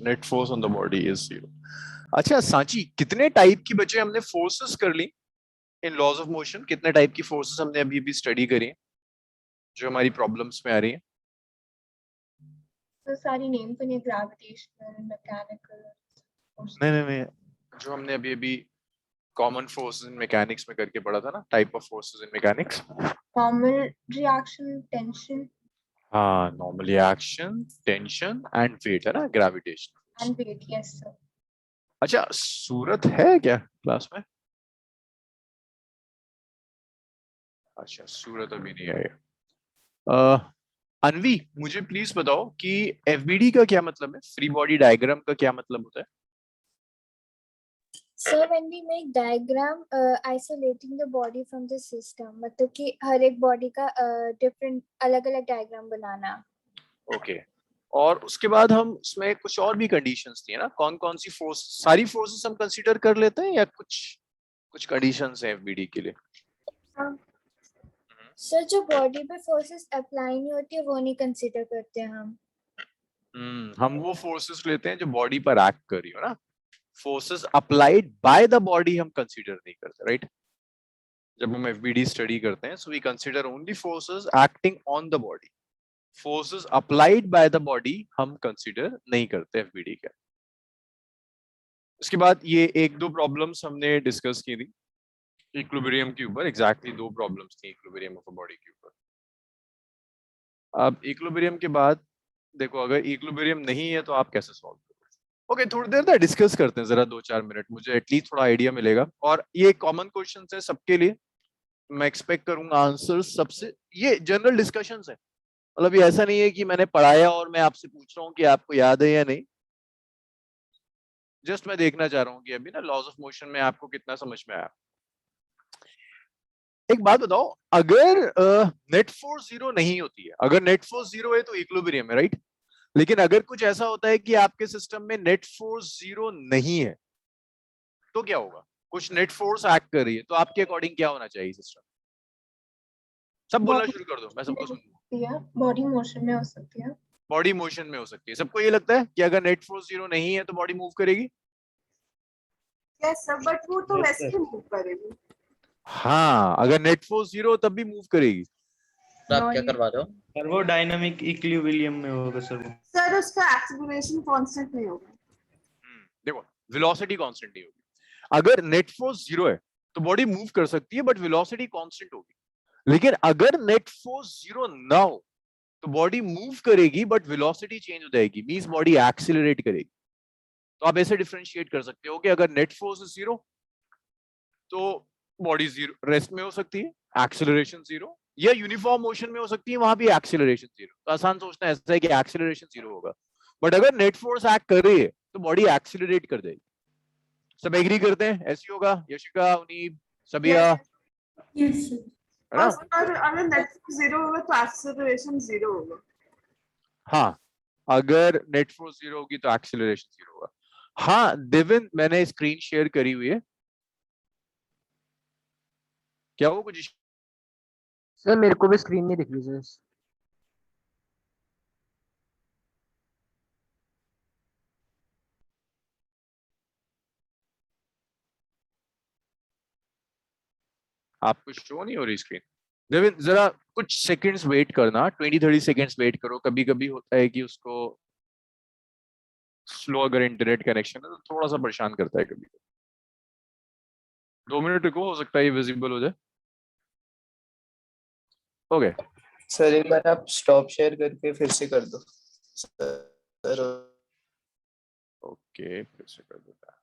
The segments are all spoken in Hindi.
Net force on the body is 0। अच्छा सांची, कितने टाइप की बचे हमने फोर्सेस कर ली इन लॉज ऑफ मोशन? कितने टाइप की फोर्सेस हमने अभी भी स्टडी करी हैं जो हमारी प्रॉब्लम्स में आ रही हैं? तो सारी नेम तो नहीं, ग्रेविटेशनल, मैकेनिकल। नहीं नहीं नहीं, जो हमने अभी अभी कॉमन फोर्सेस इन मैकेनिक्स में करके पढ़ा था ना, type of forces in mechanics. Normal reaction, tension हाँ, normally action, tension and weight है ना, gravitation. And weight. Yes sir. अच्छा, सूरत है क्या क्लास में? अच्छा, सूरत अभी नहीं आया। अनवी, मुझे प्लीज बताओ कि एफबीडी का क्या मतलब है, फ्री बॉडी डायग्राम का क्या मतलब होता है? Sir, when we make diagram isolating the body from the system, मतलब कि हर एक बॉडी का डिफरेंट अलग अलग डायग्राम बनाना। ओके, और उसके बाद हम उसमें कुछ और भी कंडीशंस थी ना, कौन कौन सी फोर्स, सारी फोर्सेस हम कंसीडर कर लेते हैं या कुछ कुछ कंडीशंस हैं एफबीडी के लिए? सर, जो बॉडी पे फोर्सेस अप्लाई नहीं होती है वो नहीं कंसीडर करते हम। हम वो फोर्सेस लेते हैं जो बॉडी पर एक्ट कर रही हो ना। Forces applied by the body हम कंसीडर नहीं करते, राइट? जब हम एफबीडी स्टडी करते हैं, so we consider only forces acting on the body. Forces applied by the body हम कंसीडर नहीं करते एफबीडी के। इसके बाद ये एक दो प्रॉब्लम्स हमने डिस्कस की थी इक्विलिब्रियम के ऊपर, एग्जैक्टली दो प्रॉब्लम्स थी इक्विलिब्रियम ऑफ अ बॉडी के ऊपर। अब इक्विलिब्रियम के बाद देखो, अगर इक्विलिब्रियम नहीं है तो आप कैसे सॉल्व करोगे? ओके, थोड़ी देर तक डिस्कस करते हैं जरा, 2-4 मिनट, मुझे एटलीस्ट थोड़ा आइडिया मिलेगा। और ये कॉमन क्वेश्चन है सबके लिए, मैं एक्सपेक्ट करूंगा आंसर सबसे। ये जनरल डिस्कशन है, मतलब ये ऐसा नहीं है कि मैंने पढ़ाया और मैं आपसे पूछ रहा हूँ कि आपको याद है या नहीं। जस्ट मैं देखना चाह रहा हूँ कि अभी ना लॉज ऑफ मोशन में आपको कितना समझ में आया। एक बात बताओ, अगर नेट फोर्स 0 नहीं होती है, अगर नेट फोर्स 0 है तो इक्विलिब्रियम है, राइट? लेकिन अगर कुछ ऐसा होता है कि आपके सिस्टम में नेट फोर्स 0 नहीं है, तो क्या होगा? कुछ नेट फोर्स एक्ट कर रही है, तो आपके अकॉर्डिंग क्या होना चाहिए सिस्टम? सब बोलना शुरू कर दो, मैं सबको सुनूंगा। बॉडी मोशन में हो सकती है। बॉडी मोशन में हो सकती है। सबको ये लगता है कि अगर नेट फोर्स 0 नहीं है तो बॉडी मूव करेगी? यस सर, बट वो तो वैसे ही मूव करेगी। हाँ, अगर नेट फोर्स 0 हो तब भी मूव करेगी। आप क्या करवा रहे हो सर? वो डायनामिक इक्विलिब्रियम में होगा सर। वो सर उसका एक्सेलरेशन कांस्टेंट नहीं होगा। देखो, वेलोसिटी कांस्टेंट नहीं होगी। अगर नेट फोर्स 0 है तो बॉडी मूव कर सकती है बट वेलोसिटी कांस्टेंट होगी। लेकिन अगर नेट फोर्स 0 ना हो तो बॉडी मूव करेगी बट वेलोसिटी चेंज हो जाएगी, मींस बॉडी एक्सीलरेट करेगी। तो आप ऐसे डिफरेंशिएट कर सकते हो कि अगर नेट फोर्स इज 0 तो बॉडी 0 रेस्ट में हो सकती है, एक्सीलरेशन 0, या यूनिफॉर्म मोशन में हो सकती है, वहां भी एक्सीलरेशन 0। तो आसान सोचना ऐसा है कि एक्सीलरेशन 0 होगा। बट अगर नेट फोर्स एक्ट कर रही है तो बॉडी एक्सीलरेट कर देगी। सब एग्री करते हैं ऐसी होगा? यशिका, उनीब, सबिया, यस है ना? सर। अगर नेट फोर्स 0 होगा तो एक्सेलरेशन 0 होगा। हाँ, अगर नेट फोर्स 0 होगी तो एक्सीलरेशन 0 होगा। हाँ देविन, मैंने स्क्रीन शेयर करी हुई है, क्या वो कुछ? सर? मेरे को भी स्क्रीन नहीं दिख रही सर। आपको शो नहीं हो रही स्क्रीन? देविन जरा कुछ सेकंड्स वेट करना, 20-30 सेकंड्स वेट करो। कभी कभी होता है कि उसको स्लो, अगर इंटरनेट कनेक्शन है तो थोड़ा सा परेशान करता है कभी। 2 मिनट रुको, हो सकता है ये विजिबल हो जाए। ओके सर एक बार आप स्टॉप शेयर करके फिर से कर दो सर। ओके, फिर से कर देता है।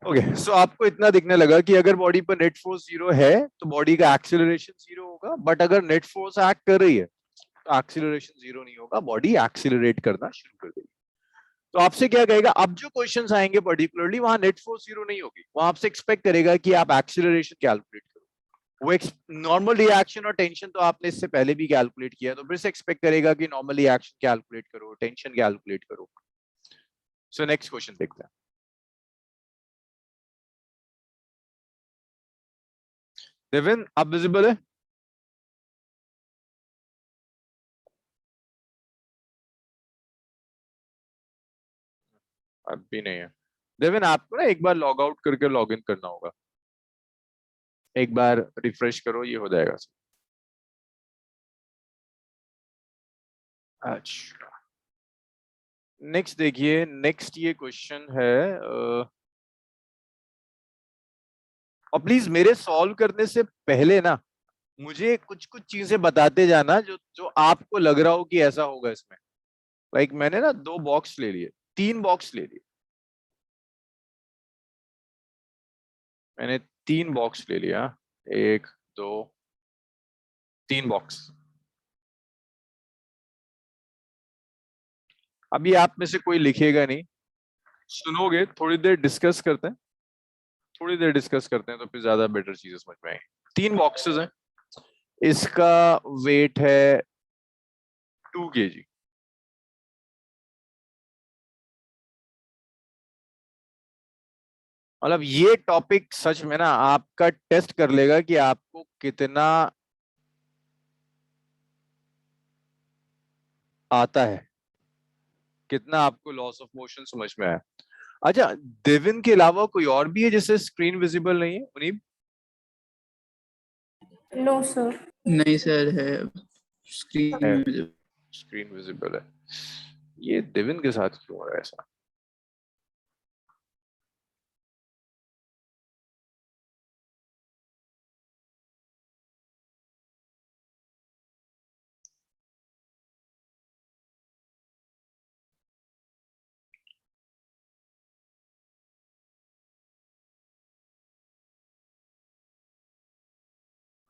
ओके, सो आपको इतना दिखने लगा कि अगर बॉडी पर नेट फोर्स 0 है तो बॉडी का एक्सीलरेशन 0 होगा, बट अगर नेट फोर्स एक्ट कर रही है तो एक्सीलरेशन 0 नहीं होगा, बॉडी एक्सीलरेट करना शुरू कर देगी। तो आपसे क्या कहेगा, अब जो क्वेश्चंस आएंगे पर्टिकुलरली वहां नेट फोर्स 0 नहीं होगी, वहां आपसे एक्सपेक्ट करेगा कि आप एक्सीलरेशन कैलकुलेट करो। वो नॉर्मल रिएक्शन और टेंशन तो आपने इससे पहले भी कैलकुलेट किया, तो फिर से एक्सपेक्ट करेगा कि नॉर्मल रिएक्शन कैलकुलेट करो, टेंशन कैलकुलेट करो। सो नेक्स्ट क्वेश्चन देखते हैं। देविन, आप विजिबल है? अब भी नहीं है। देविन आपको ना एक बार लॉग आउट करके लॉग इन करना होगा, एक बार रिफ्रेश करो, ये हो जाएगा। अच्छा नेक्स्ट देखिए, नेक्स्ट ये क्वेश्चन है और प्लीज मेरे सॉल्व करने से पहले ना मुझे कुछ कुछ चीजें बताते जाना जो जो आपको लग रहा हो कि ऐसा होगा इसमें। लाइक मैंने ना 2 बॉक्स ले लिए, 3 बॉक्स ले लिए, मैंने 3 बॉक्स ले लिया, 1 2 3 बॉक्स। अभी आप में से कोई लिखेगा नहीं, सुनोगे, थोड़ी देर डिस्कस करते हैं, थोड़ी देर डिस्कस करते हैं तो फिर ज्यादा बेटर चीजें समझ में आएंगी। 3 बॉक्सेस हैं, इसका वेट है 2 kg। मतलब ये टॉपिक सच में ना आपका टेस्ट कर लेगा कि आपको कितना आता है, कितना आपको लॉस ऑफ मोशन समझ में आया। अच्छा देविन के अलावा कोई और भी है जिससे स्क्रीन विजिबल नहीं है? मुनीब? No sir. नहीं सर, है स्क्रीन है, में। स्क्रीन विजिबल है। ये देविन के साथ क्यों हो रहा है ऐसा?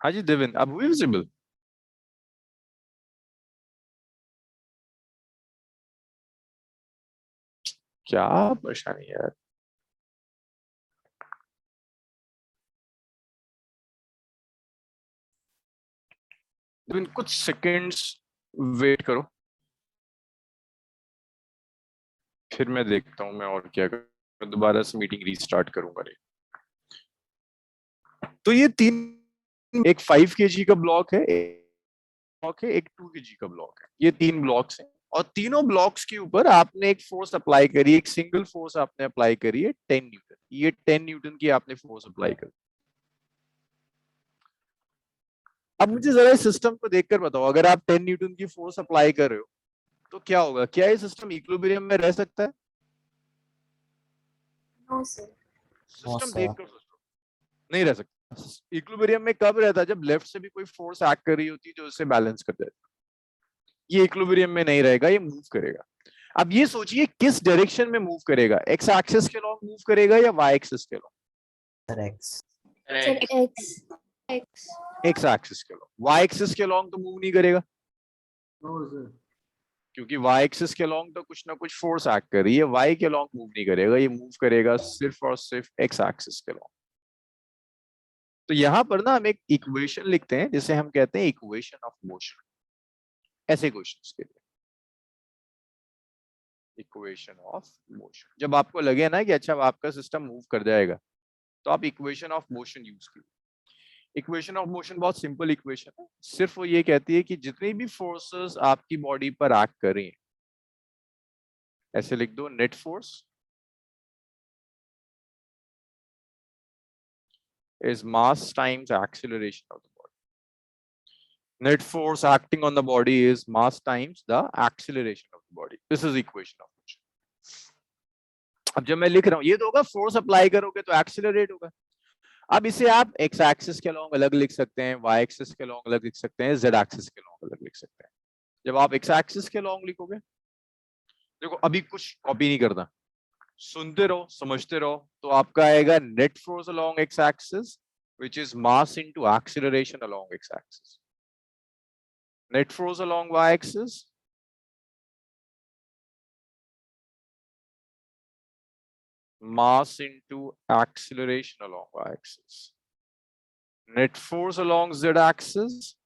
हाँ जी देविन, अब हुई विजिबल? क्या परेशानी है यार। देविन कुछ सेकंड्स वेट करो, फिर मैं देखता हूँ मैं और क्या करूँ, दोबारा से मीटिंग रीस्टार्ट करूंगा। नहीं तो ये 3, एक 5 kg का ब्लॉक है, एक 2 kg का ब्लॉक है, ये 3 ब्लॉक्स हैं और तीनों ब्लॉक्स के ऊपर आपने एक फोर्स अप्लाई करी, एक सिंगल फोर्स आपने अप्लाई करी है 10 न्यूटन। ये 10 न्यूटन की आपने फोर्स अप्लाई करी। अब मुझे जरा इस सिस्टम को देखकर बताओ, अगर आप 10 न्यूटन की फोर्स अप्लाई कर रहे हो तो क्या होगा? क्या ये सिस्टम इक्विलिब्रियम में रह सकता है? No sir. सिस्टम देखकर सोचो, नहीं रह सकता। इक्विलिब्रियम में कब रहता है? जब लेफ्ट से भी कोई फोर्स एक्ट कर रही होती है जो इसे बैलेंस कर देता है। ये इक्विलिब्रियम में नहीं रहेगा, ये मूव करेगा। अब ये सोचिए किस डायरेक्शन में मूव करेगा, एक्स एक्सिस के लॉन्ग मूव करेगा या वाई एक्सिस के long? Sir X x x axis के लॉन्ग। वाई एक्सिस के लॉन्ग तो मूव नहीं करेगा, क्योंकि वाई एक्सिस के लॉन्ग तो कुछ ना कुछ फोर्स एक्ट कर रही है, वाई के लॉन्ग मूव नहीं करेगा, ये मूव करेगा सिर्फ और सिर्फ एक्स एक्सिस के लॉन्ग। तो यहां पर ना हम एक इक्वेशन लिखते हैं जिसे हम कहते हैं इक्वेशन ऑफ मोशन, ऐसे क्वेश्चंस के लिए। इक्वेशन ऑफ मोशन, जब आपको लगे ना कि अच्छा आपका सिस्टम मूव कर जाएगा तो आप इक्वेशन ऑफ मोशन यूज कीजिए। इक्वेशन ऑफ मोशन बहुत सिंपल इक्वेशन है, सिर्फ वो ये कहती है कि जितनी भी फोर्सेस आपकी बॉडी पर एक्ट कर रही हैं, ऐसे लिख दो, net force is mass times acceleration of the body. Net force acting on the body is mass times the acceleration of the body. This is equation of motion. अब जब मैं लिख रहा हूं ये तो होगा फोर्स अप्लाई करोगे तो एक्सिलरेट होगा। अब इसे आप एक्स एक्सिस के लॉन्ग अलग लिख सकते हैं, वाई एक्सिस के लॉन्ग अलग लिख सकते हैं, जेड एक्सिस के लॉन्ग अलग लिख सकते हैं। जब आप एक्स एक्सिस के लॉन्ग लिखोगे, देखो अभी कुछ कॉपी नहीं करना, सुनते रहो समझते रहो, तो आपका आएगा net force along X axis which is mass into acceleration along x-axis. Net force along y-axis mass into acceleration along y-axis. Net force along z-axis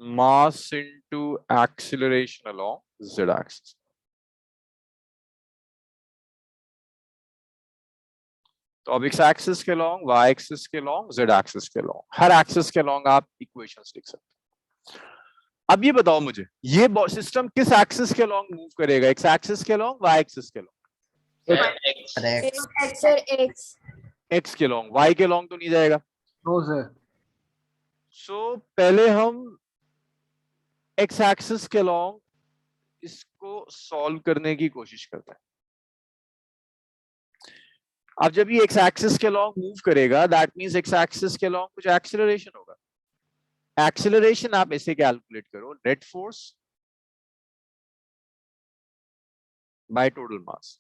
mass into acceleration along z-axis. तो अब x एक्सिस के लॉन्ग, y एक्सिस के लॉन्ग, z एक्सिस के लॉन्ग, हर एक्सिस के लॉन्ग आप इक्वेशंस लिख सकते हैं। अब ये बताओ मुझे, ये सिस्टम किस एक्सिस के अलॉन्ग मूव करेगा? एक्स एक्सिस के अलॉन्ग, वाई एक्सिस के अलॉन्ग? सर एक्स एक्स के अलॉन्ग, वाई के अलॉन्ग तो नहीं जाएगा। No sir. सो पहले हम एक्स एक्सिस के अलॉन्ग इसको सॉल्व करने की कोशिश करते हैं। अब जब ये एक्स एक्सिस के अलॉन्ग मूव करेगा, दैट मींस एक्स एक्सिस के अलॉन्ग कुछ एक्सीलरेशन होगा। एक्सीलरेशन आप ऐसे कैलकुलेट करो, net force by total mass.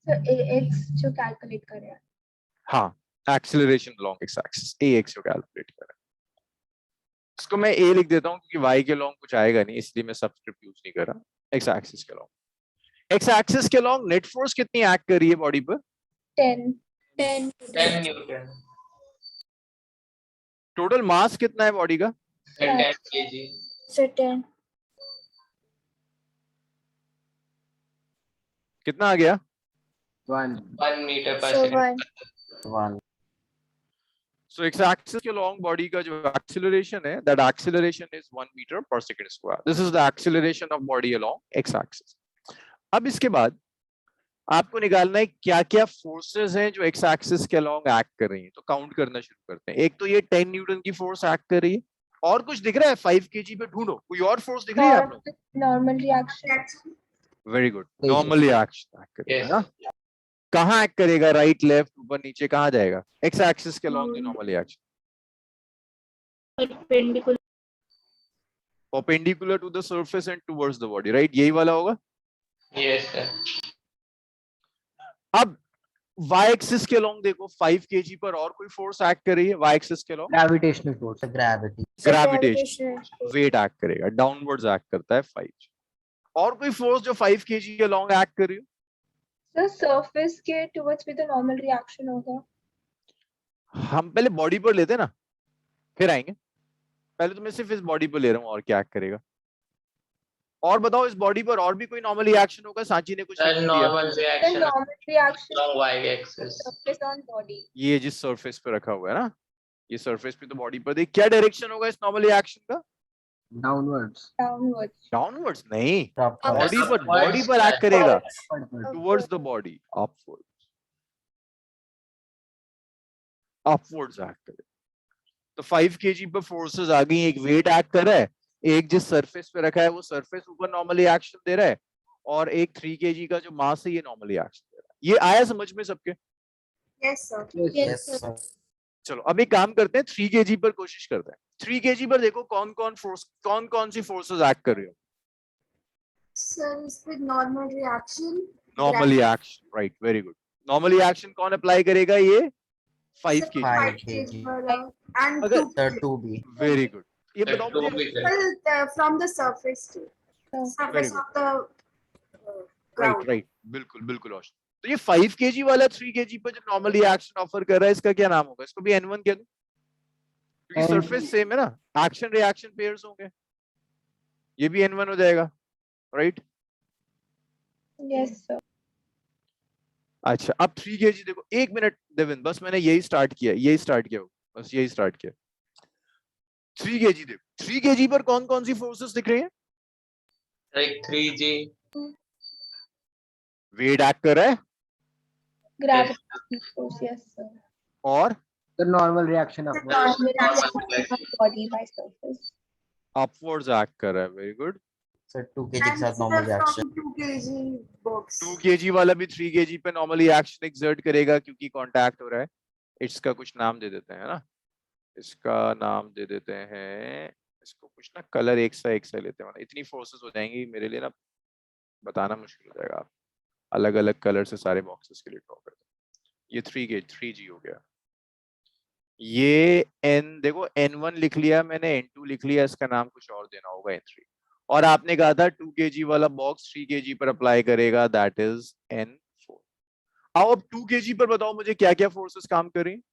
Sir x जो कैलकुलेट कर रहे हैं। हाँ, एक्सीलरेशन अलोंग एक्स एक्सिस, ए एक्स जो कैलकुलेट कर रहा है। इसको मैं ए लिख देता हूं क्योंकि वाई के अलोंग कुछ आएगा नहीं, इसलिए मैं सब्सक्रिप्ट यूज नहीं कर रहा। एक्स एक्सिस के अलोंग, एक्स एक्सिस के अलोंग नेट फोर्स कितनी एक्ट कर रही है बॉडी पर? 10 10 न्यूटन। टोटल मास कितना है बॉडी का? 10 kg। सर 10 कितना आ गया? 1 1 मीटर पर sir second. 1 So x axis के along body का जो acceleration है, that acceleration is 1 meter per second square. This is the acceleration of body along x axis. अब इसके बाद आपको निकालना है क्या क्या फोर्सेस हैं जो x axis के along एक्ट कर रही हैं। तो काउंट करना शुरू करते हैं। एक तो ये 10 न्यूटन की फोर्स एक्ट कर रही है, और कुछ दिख रहा है? 5 kg पे ढूंढो, कोई और फोर्स दिख रही है आप लोग? Normal reaction. Very good, normal reaction act कर रही है ना। कहाँ एक्ट करेगा? राइट, लेफ्ट, ऊपर, नीचे, कहाँ जाएगा? एक्स एक्सिस के along जो normal reaction perpendicular to the surface and towards the body, right? यही वाला होगा। Yes sir. अब y एक्सिस के along देखो, 5 kg पर और कोई फोर्स एक्ट कर रही है y एक्सिस के along? Gravitational force. Gravity. Gravitation weight act करेगा, डाउनवर्ड्स एक्ट करता है 5। और कोई फोर्स जो 5 kg के along एक्ट कर रही हो? सर सरफेस के टुवर्ड्स भी तो नॉर्मल रिएक्शन होगा। हम पहले बॉडी पर लेते हैं ना, फिर आएंगे। पहले तो मैं सिर्फ इस बॉडी पर ले रहा हूँ, और क्या एक्ट करेगा? और बताओ, इस बॉडी पर और भी कोई नॉर्मल रिएक्शन होगा? सांची ने कुछ सर लिख दिया। Normal reaction normal reaction along y axis। Surface on body. ये जिस सरफेस पे रखा हुआ है ना, ये सरफेस पे तो बॉडी पर देख, क्या डायरेक्शन होगा इस नॉर्मल रिएक्शन का? डाउनवर्ड्स। डाउनवर्ड्स। डाउनवर्ड्स नहीं, Upwards। बॉडी पर एक्ट करेगा, upward. Towards the body, upwards, upwards act करेगा। तो 5 kg पर फोर्सेस आ गई, एक वेट एक्ट कर रहा है, एक जिस सरफेस पे रखा है वो सरफेस ऊपर नॉर्मली एक्शन दे रहा है, और एक 3 kg का जो मास है ये नॉर्मली एक्शन दे रहा है। ये आया समझ में सबके? Yes, sir. Yes sir. चलो अब एक काम करते हैं, 3 kg पर कोशिश करते हैं। 3 kg पर देखो कौन कौन सी फोर्सेस एक्ट कर रही हो? Sir, with normal reaction. Normally action, right, very good. Normally action कौन अप्लाई करेगा? ये 5 kg। 5 kg. And अगर- 2 वेरी गुड। ये बताओ मुझे, from the surface to surface good. of the right ground. Right, बिल्कुल बिल्कुल रोशन। तो ये 5 kg वाला 3 kg पर जो नॉर्मली एक्शन ऑफर कर रहा है, इसका क्या नाम होगा? इसको भी N1 कह दो, क्योंकि सरफेस सेम है ना, एक्शन रिएक्शन पेयर्स होंगे, ये भी N1 हो जाएगा, राइट? Yes sir. अच्छा, अब 3 kg देखो, 1 मिनट देविन, बस मैंने यही स्टार्ट किया, बस यही स्टार्ट किया। 3 kg देखो, 3 kg पर कौन कौन सी फोर्सेस दिख रही हैं? Like 3g। वेट एक्ट कर रहा है, ग्रेविटी फोर्स। Yes sir. और The normal reaction of normal reaction body by surface. Upwards act कर रहा है, very good. Sir 2 kg And के साथ sir, normal reaction। from 2 kg box. 2 kg वाला भी 3 kg पे नॉर्मली एक्शन एक्सर्ट करेगा क्योंकि कांटेक्ट हो रहा है। इसका कुछ नाम दे देते हैं ना, इसका नाम दे देते हैं, इसको कुछ ना कलर एक सा लेते हैं, वरना इतनी फोर्सेस हो जाएंगी मेरे लिए ना, बताना मुश्किल हो जाएगा। अलग अलग कलर से सारे बॉक्सेस के लिए ड्रॉ कर दो। ये 3G हो गया। ये N देखो, N1 लिख लिया मैंने, N2 लिख लिया, इसका नाम कुछ और देना होगा N3। और आपने कहा था 2 kg वाला बॉक्स 3 kg पर अप्लाई करेगा, दैट इज N4। आओ अब 2 kg पर बताओ मुझे क्या क्या फोर्सेस काम कर रही हैं?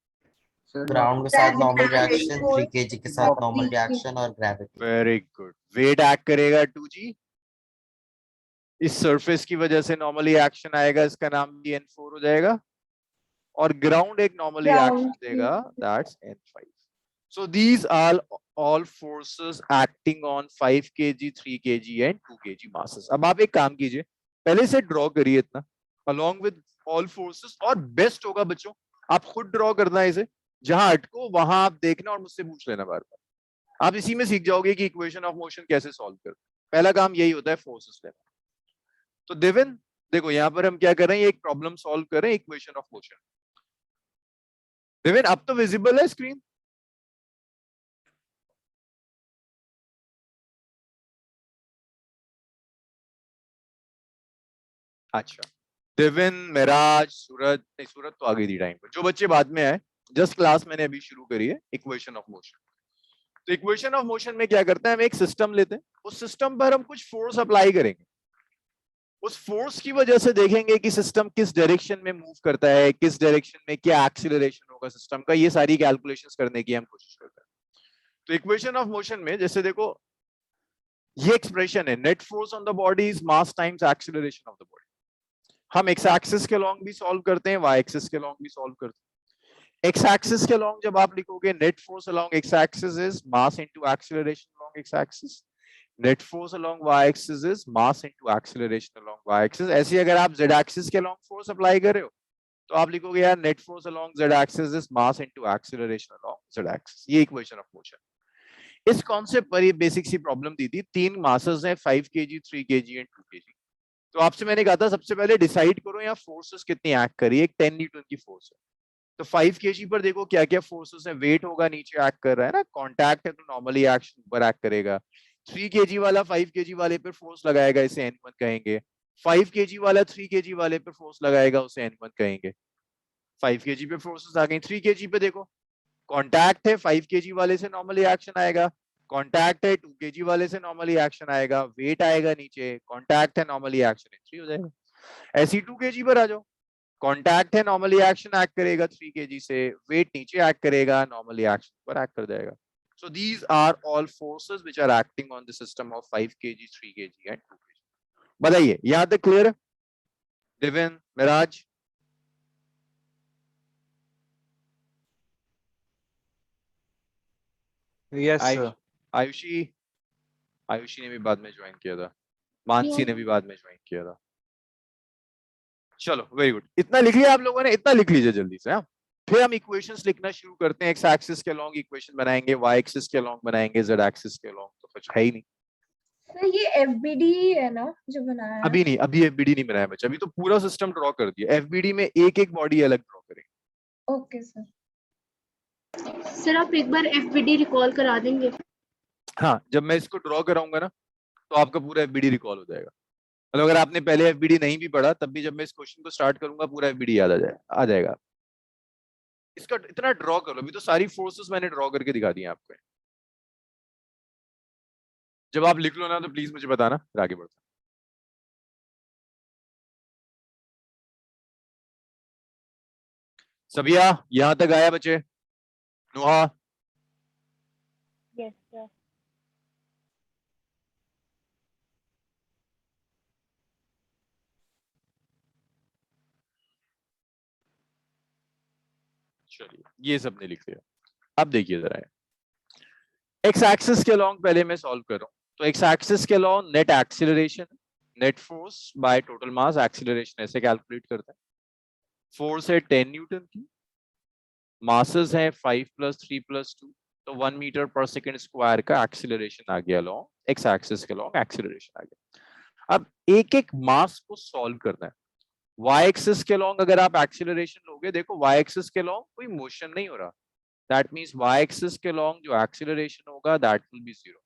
ग्राउंड के साथ normal Gravity reaction, force, 3 kg के साथ नॉर्मल gravity। रिएक्शन और gravity. Very good. Weight act करेगा 2G, इस सरफेस की वजह से नॉर्मली एक्शन आएगा, इसका नाम भी N4 हो जाएगा, और ग्राउंड एक नॉर्मली Ground, एक्शन देगा, that's N5। So these are all forces acting on 5 kg, 3 kg and 2 kg masses. अब आप एक काम कीजिए, पहले से ड्रॉ करिए इतना along with all forces, और बेस्ट होगा बच्चों आप खुद ड्रॉ करना है इसे, जहां अटको वहां आप देखना और मुझसे पूछ लेना बार बार। आप इसी में सीख जाओगे कि इक्वेशन ऑफ मोशन कैसे सॉल्व करते हैं। पहला काम यही होता है फोर्सेस लेना। तो देविन देखो यहाँ पर हम क्या कर रहे हैं, एक प्रॉब्लम सॉल्व कर रहे हैं इक्वेशन ऑफ मोशन। देविन अब तो विजिबल है स्क्रीन? अच्छा, देविन, मेराज, सूरज, नहीं सूरज तो आ गई थी टाइम पर, जो बच्चे बाद में आए, जस्ट क्लास मैंने अभी शुरू करी है इक्वेशन ऑफ मोशन। तो इक्वेशन ऑफ मोशन में क्या करते हैं, हम एक सिस्टम लेते हैं, उस सिस्टम पर हम कुछ फोर्स अप्लाई करेंगे, उस फोर्स की वजह से देखेंगे कि सिस्टम किस डायरेक्शन में मूव करता है, किस डायरेक्शन में क्या एक्सीलरेशन होगा सिस्टम का, ये सारी कैलकुलेशंस करने की हम कोशिश करते हैं। तो इक्वेशन ऑफ मोशन में जैसे देखो ये एक्सप्रेशन है, net force on the body is mass times acceleration of the body. हम एक्स एक्सिस के लॉन्ग भी सॉल्व करते हैं, वाई एक्सिस के लॉन्ग भी सॉल्व करते हैं। एक्स एक्सिस के लॉन्ग जब आप लिखोगे net force along X axis is mass into acceleration along X axis, net force along Y axis is mass into acceleration along Y axis. ऐसे अगर आप जेड एक्सिस के लॉन्ग फोर्स अप्लाई कर रहे हो तो आप लिखोगे यार net force along Z axis is mass into acceleration along Z axis. ये इक्वेशन ऑफ मोशन। इस कॉन्सेप्ट पर ये बेसिक सी प्रॉब्लम दी थी, तीन मासेस हैं 5 kg, 3 kg एंड 2 kg। तो आपसे मैंने कहा था सबसे पहले डिसाइड करो यहाँ फोर्सेस कितनी एक्ट करी है। एक 10 न्यूटन की फोर्स है, तो 5 kg पर देखो क्या क्या फोर्सेस है, वेट होगा नीचे एक्ट कर रहा है ना, कांटेक्ट है तो नॉर्मली एक्शन ऊपर एक्ट करेगा। 3 kg वाला 5 kg वाले पर फोर्स लगाएगा, इसे N1 कहेंगे। 5 kg वाला 3 kg वाले पर फोर्स लगाएगा, उसे N1 कहेंगे। 5 kg पे फोर्सेस आ गई। 3 kg पे देखो कांटेक्ट है, 5 kg वाले से नॉर्मली एक्शन आएगा, कांटेक्ट है 2 kg वाले से नॉर्मली एक्शन आएगा, वेट आएगा नीचे, कांटेक्ट है नॉर्मली एक्शन N3 हो जाएगा। ऐसी 2 kg पर आ जाओ, कांटेक्ट है नॉर्मली एक्शन एक्ट करेगा 3 kg से, वेट नीचे एक्ट करेगा, नॉर्मली एक्शन पर एक्ट कर जाएगा। So these are all forces which are acting on the system of 5 kg, 3 kg and 2 kg। बताइए यहां तक clear? Deven, Miraj? Yes sir. Ayushi? Ayushi ने भी बाद में ज्वाइन किया था, मानसी ने भी बाद में ज्वाइन किया था। चलो वेरी गुड, इतना लिख लिया आप लोगों ने, इतना लिख लीजिए जल्दी से। हाँ, फिर हम इक्वेशंस लिखना शुरू करते हैं। एक्स एक्सिस के लॉन्ग इक्वेशन बनाएंगे, वाई एक्सिस के लॉन्ग बनाएंगे, जेड एक्सिस के लॉन्ग तो कुछ है ही नहीं। सर ये एफबीडी है ना जो बनाया है? अभी नहीं, अभी एफबीडी नहीं बनाया बच्चा, अभी तो पूरा सिस्टम ड्रॉ कर दिया। एफबीडी में एक एक बॉडी अलग ड्रॉ करेंगे। Okay sir. सर आप एक बार एफबीडी रिकॉल करा देंगे? हाँ, जब मैं इसको ड्रॉ कराऊंगा ना तो आपका पूरा एफबीडी रिकॉल हो जाएगा। मतलब अगर आपने पहले एफबीडी नहीं भी पढ़ा तब भी जब मैं इस क्वेश्चन को स्टार्ट करूंगा पूरा एफबीडी याद आ जाएगा। इसका इतना ड्रॉ कर लो, अभी तो सारी फोर्सेस मैंने ड्रॉ करके दिखा दी आपको। जब आप लिख लो ना तो प्लीज मुझे बताना, फिर आगे बढ़ते हैं। सबिया यहां तक आया बच्चे? नुहा? Yes sir. चलिए ये सबने लिख लिया। अब देखिए जरा, एक्स एक्सिस के लॉन्ग पहले मैं सॉल्व कर रहा हूं। तो एक्स एक्सिस के long net acceleration, net force by total mass, acceleration ऐसे कैलकुलेट करते हैं। फोर्स है 10 न्यूटन की, मासेस है 5 + 3 + 2, तो 1 मीटर पर सेकंड स्क्वायर का एक्सीलरेशन आ गया लॉन्ग एक्स एक्सिस के लॉन्ग, एक्सीलरेशन आ गया। अब एक एक मास को सॉल्व करना है। वाई एक्सिस के लॉन्ग अगर आप एक्सीलरेशन लोगे, देखो वाई एक्सिस के लॉन्ग कोई मोशन नहीं हो रहा, दैट मींस वाई एक्सिस के लॉन्ग जो एक्सीलरेशन होगा दैट विल बी 0।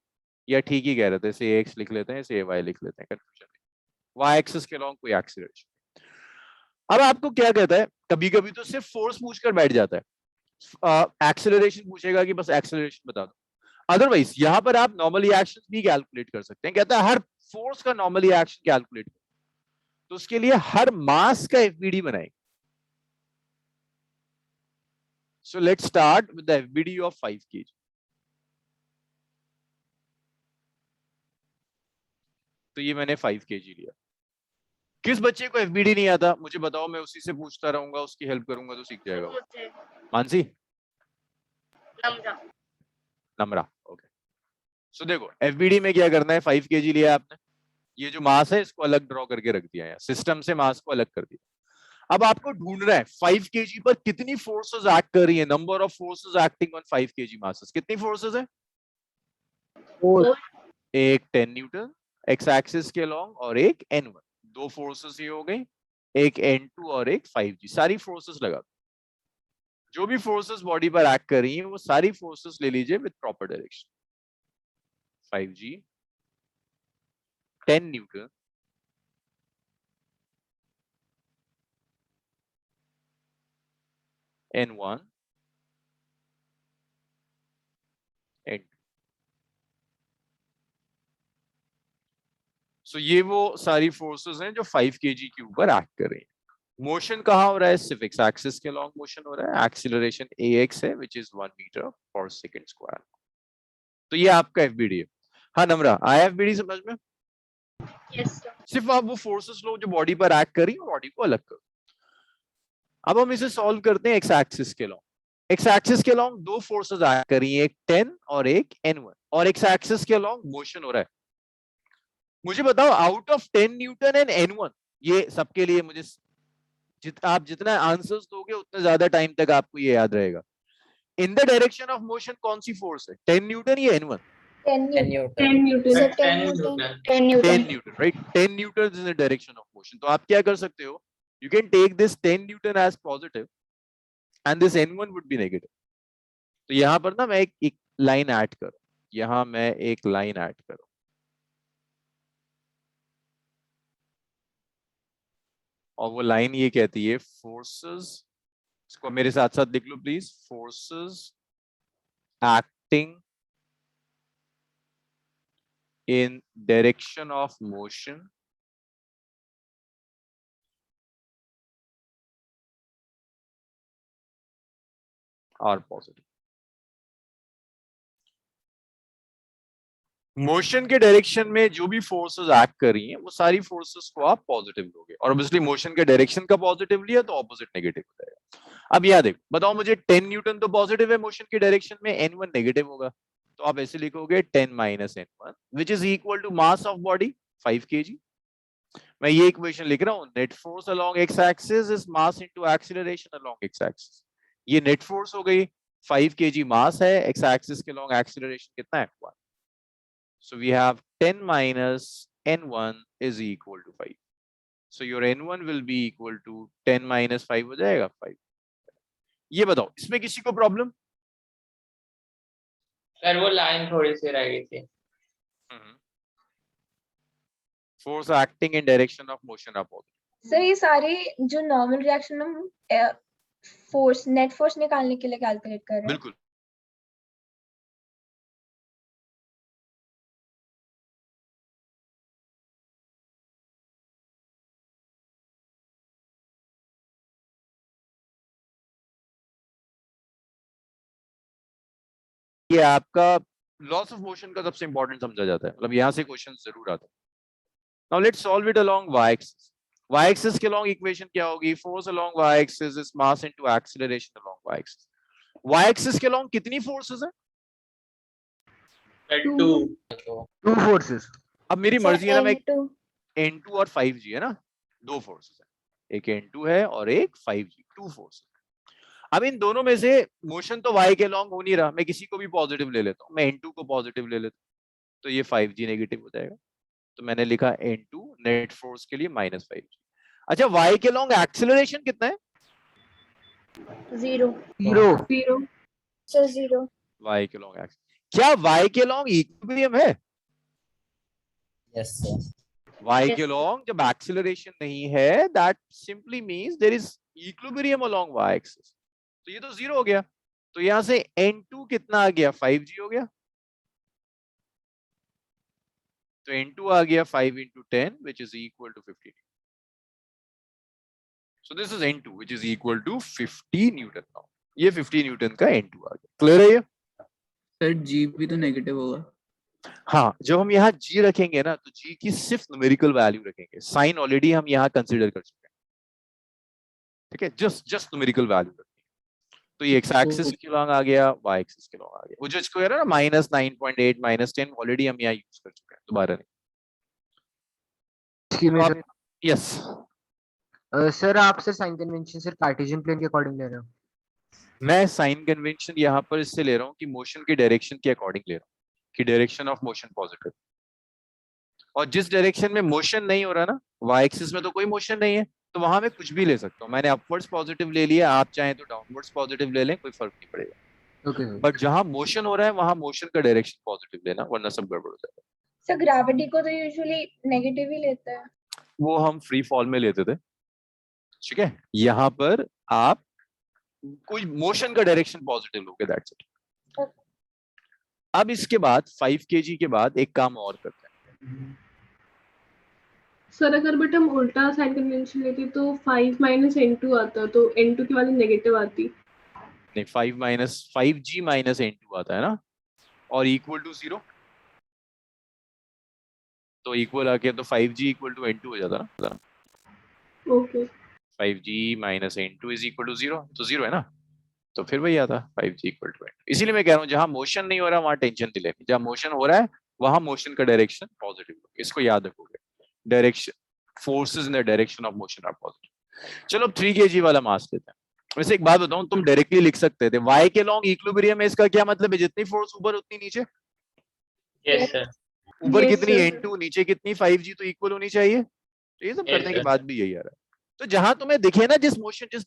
या ठीक ही कह रहे थे, इसे एक्स लिख लेते हैं, इसे वाई लिख लेते हैं, कंफ्यूजन नहीं। वाई एक्सिस के लॉन्ग कोई एक्सीलरेशन। अब आपको क्या कहता है, कभी कभी तो सिर्फ फोर्स पूछकर बैठ जाता है, एक्सीलरेशन पूछेगा कि बस एक्सीलरेशन बता दो। अदरवाइज यहाँ पर आप नॉर्मली एक्शन भी कैलकुलेट कर सकते हैं। कहता है हर फोर्स का नॉर्मली एक्शन कैलकुलेट करो, तो उसके लिए हर मास का एफबीडी बनाएंगे। So let's start with the FBD of 5 kg। तो ये मैंने 5 kg लिया। किस बच्चे को एफबीडी नहीं आता मुझे बताओ, मैं उसी से पूछता रहूंगा, उसकी हेल्प करूंगा तो सीख जाएगा। मानसी? नमरा। ओके, सो देखो एफबीडी में क्या करना है, 5 kg लिया आपने, ये जो मास है इसको अलग ड्रॉ करके रख दिया है, सिस्टम से मास को अलग कर दिया। अब आपको ढूंढना है 5 kg पर कितनी फोर्सेस एक्ट कर रही है, number of forces acting on 5 kg masses. कितनी फोर्सेस है? एक 10 न्यूटन एक्स एक्सिस के लॉन्ग और एक N1, दो फोर्सेस ये हो गई, एक N2 और एक 5G। सारी फोर्सेस लगा, जो भी फोर्सेस बॉडी पर एक्ट कर रही हैं वो सारी फोर्सेस ले लीजिए with proper direction. 5G, 10 Newton, N1, N2। सो ये वो सारी फोर्सेस हैं जो 5 kg के ऊपर एक्ट कर रही हैं। मोशन कहाँ हो रहा है? सिर्फ एक्स एक्सिस के लॉन्ग मोशन हो रहा है। एक्सीलरेशन ax है विच इज 1 मीटर पर सेकंड स्क्वायर। तो ये आपका एफबीडी है। हाँ नम्रा, आया एफबीडी समझ में? Yes, sir. सिर्फ आप वो फोर्सेस लो जो बॉडी पर एक्ट कर रही है, बॉडी को अलग करो। अब हम इसे सॉल्व करते हैं एक्स एक्सिस के लॉन्ग। एक्स एक्सिस के लॉन्ग दो फोर्सेस एक्ट कर रही है, एक 10 और एक N1, और एक्स एक्सिस के लॉन्ग मोशन हो रहा है। मुझे बताओ out of 10 Newton and N1, ये सबके लिए मुझे आप जितना आंसर्स दोगे उतना ज्यादा टाइम तक आपको ये याद रहेगा। इन द डायरेक्शन ऑफ मोशन कौन सी फोर्स है, 10 न्यूटन या N1? 10 10 Newton. Newton. 10 Newton. So 10 10 Newton. Newton. 10 Newton. 10 newton, right? 10 newton is in the direction of motion. तो आप क्या कर सकते हो, you can take this 10 newton as positive and this N1 would be negative. तो यहां पर ना मैं एक लाइन ऐड करूं, यहां मैं एक लाइन ऐड करूं, और वो लाइन ये कहती है फोर्सेस, इसको मेरे साथ साथ लिख लो please, forces acting in direction of motion are positive। Motion के डायरेक्शन में जो भी फोर्सेस एक्ट कर रही हैं वो सारी फोर्सेस को आप पॉजिटिव लोगे, और ऑब्वियसली मोशन के डायरेक्शन का पॉजिटिव लिया तो ऑपोजिट नेगेटिव हो जाएगा। अब यह देखो, बताओ मुझे 10 न्यूटन तो पॉजिटिव है मोशन की डायरेक्शन में, N1 नेगेटिव होगा, तो आप ऐसे लिखोगे 10 minus N1 which is equal to mass of body 5 kg। मैं ये इक्वेशन लिख रहा हूँ, net force along X axis is mass into acceleration along X axis. ये नेट फोर्स हो गई, 5 kg मास है, एक्स एक्सिस के अलोंग एक्सीलरेशन कितना है? 1। So we have 10 minus N1 is equal to 5. So your N1 will be equal to 10 minus 5 हो जाएगा 5। ये बताओ इसमें किसी को प्रॉब्लम? सर वो लाइन थोड़ी सी रह गई थी। Force acting in direction of motion are positive। Sir ये सारे जो नॉर्मल रिएक्शन हम फोर्स नेट फोर्स निकालने के लिए कैलकुलेट कर रहे हैं। बिल्कुल। ये आपका लॉस ऑफ मोशन का सबसे इंपॉर्टेंट समझा जाता है, मतलब यहां से क्वेश्चन जरूर आता है। Now let's solve it along y axis. y axis के अलोंग इक्वेशन क्या होगी? Force along y axis is mass into acceleration along y axis. y axis के अलोंग कितनी फोर्सेस हैं? Sir 2 2 forces. अब मेरी मर्जी है ना, मैं N2. N2 और 5G है ना, दो फोर्सेस है, एक N2 है और एक 5G, 2 फोर्सेस। अब इन दोनों में से मोशन तो y के लॉन्ग हो नहीं रहा, मैं किसी को भी पॉजिटिव ले लेता हूँ, मैं N2 को पॉजिटिव ले लेता हूँ, तो ये 5G नेगेटिव हो जाएगा। तो मैंने लिखा N2 नेट फोर्स के लिए माइनस 5G। अच्छा, y के लॉन्ग एक्सीलरेशन कितना है? 0. 0 So 0. y के लॉन्ग क्या y के लॉन्ग इक्विलिब्रियम है? Yes, sir. y Yes, के sir. लॉन्ग जब एक्सीलरेशन नहीं है, that simply means there is equilibrium along y axis. तो ये तो 0 हो गया, तो यहां से N2 कितना आ गया? 5G हो गया। तो N2 आ गया 5 into 10 which is equal to 50। So this is N2 which is equal to 50 Newton now। ये 50 न्यूटन का N2 आ गया। क्लियर है ये? सर जी भी तो नेगेटिव होगा। हाँ, जब हम यहाँ G रखेंगे ना तो G की सिर्फ न्यूमेरिकल वैल्यू रखेंगे, साइन ऑलरेडी हम यहाँ कंसीडर कर चुके हैं, ठीक है? जस्ट न्यूमेरिकल वैल्यू रखेंगे। तो ये एक्स एक्सिस के लॉन्ग आ गया, वाई एक्सिस के लॉन्ग आ गया। वो जो इसको कह रहा है ना -9.8 -10 ऑलरेडी हम यहाँ यूज कर चुके हैं, दोबारा नहीं। यस सर आप sir sign convention sir Cartesian plane के अकॉर्डिंग ले रहे हो? मैं साइन कन्वेंशन यहाँ पर इससे ले रहा हूँ कि मोशन की डायरेक्शन के अकॉर्डिंग ले रहा हूँ कि डायरेक्शन ऑफ मोशन पॉजिटिव, और जिस डायरेक्शन में मोशन नहीं हो रहा ना, वाई एक्सिस में तो कोई मोशन नहीं है, तो वहां मैं कुछ भी ले सकता हूँ। मैंने अपवर्ड्स पॉजिटिव ले लिया, आप चाहें तो डाउनवर्ड्स पॉजिटिव ले लें, कोई फर्क नहीं पड़ेगा। ओके बट जहां मोशन हो रहा है वहां मोशन का डायरेक्शन पॉजिटिव लेना, वरना सब गड़बड़ हो जाएगा। सर ग्रेविटी को तो यूजुअली नेगेटिव ही लेते हैं। वो हम फ्री फॉल में लेते थे, ठीक है। यहाँ पर आप कोई मोशन का डायरेक्शन पॉजिटिव लोगे, दैट्स इट। अब इसके बाद 5 kg के बाद एक काम और करते हैं। सर अगर बट हम उल्टा साइन कन्वेंशन लेते तो 5 - n2 आता, तो n2 की वैल्यू नेगेटिव आती। नहीं, 5g - n2 आता है ना, और इक्वल टू 0, तो इक्वल आके तो 5g = n2 हो जाता ना। ओके 5g - n2 = 0, तो 0 है ना, तो फिर वही आता 5g = n2। इसीलिए मैं कह रहा हूँ जहां मोशन नहीं हो रहा वहां टेंशन नहीं लेनी, जहां मोशन हो रहा है वहां मोशन का डायरेक्शन पॉजिटिव, इसको याद रखोगे। Direction, forces in the direction of motion are positive. चलो 3 kg वाला मास लेते हैं। वैसे एक बात बताऊं, तुम डायरेक्टली लिख सकते थे y के लॉन्ग इक्विलिब्रियम है, इसका क्या मतलब है, जितनी फोर्स ऊपर उतनी नीचे। यस सर, ऊपर Yes, कितनी sir. n2 नीचे कितनी 5g, तो इक्वल होनी चाहिए। तो ये सब Yes, करने के sir. बाद भी यही आ रहा है। तो जहां तुम्हें दिखे ना जिस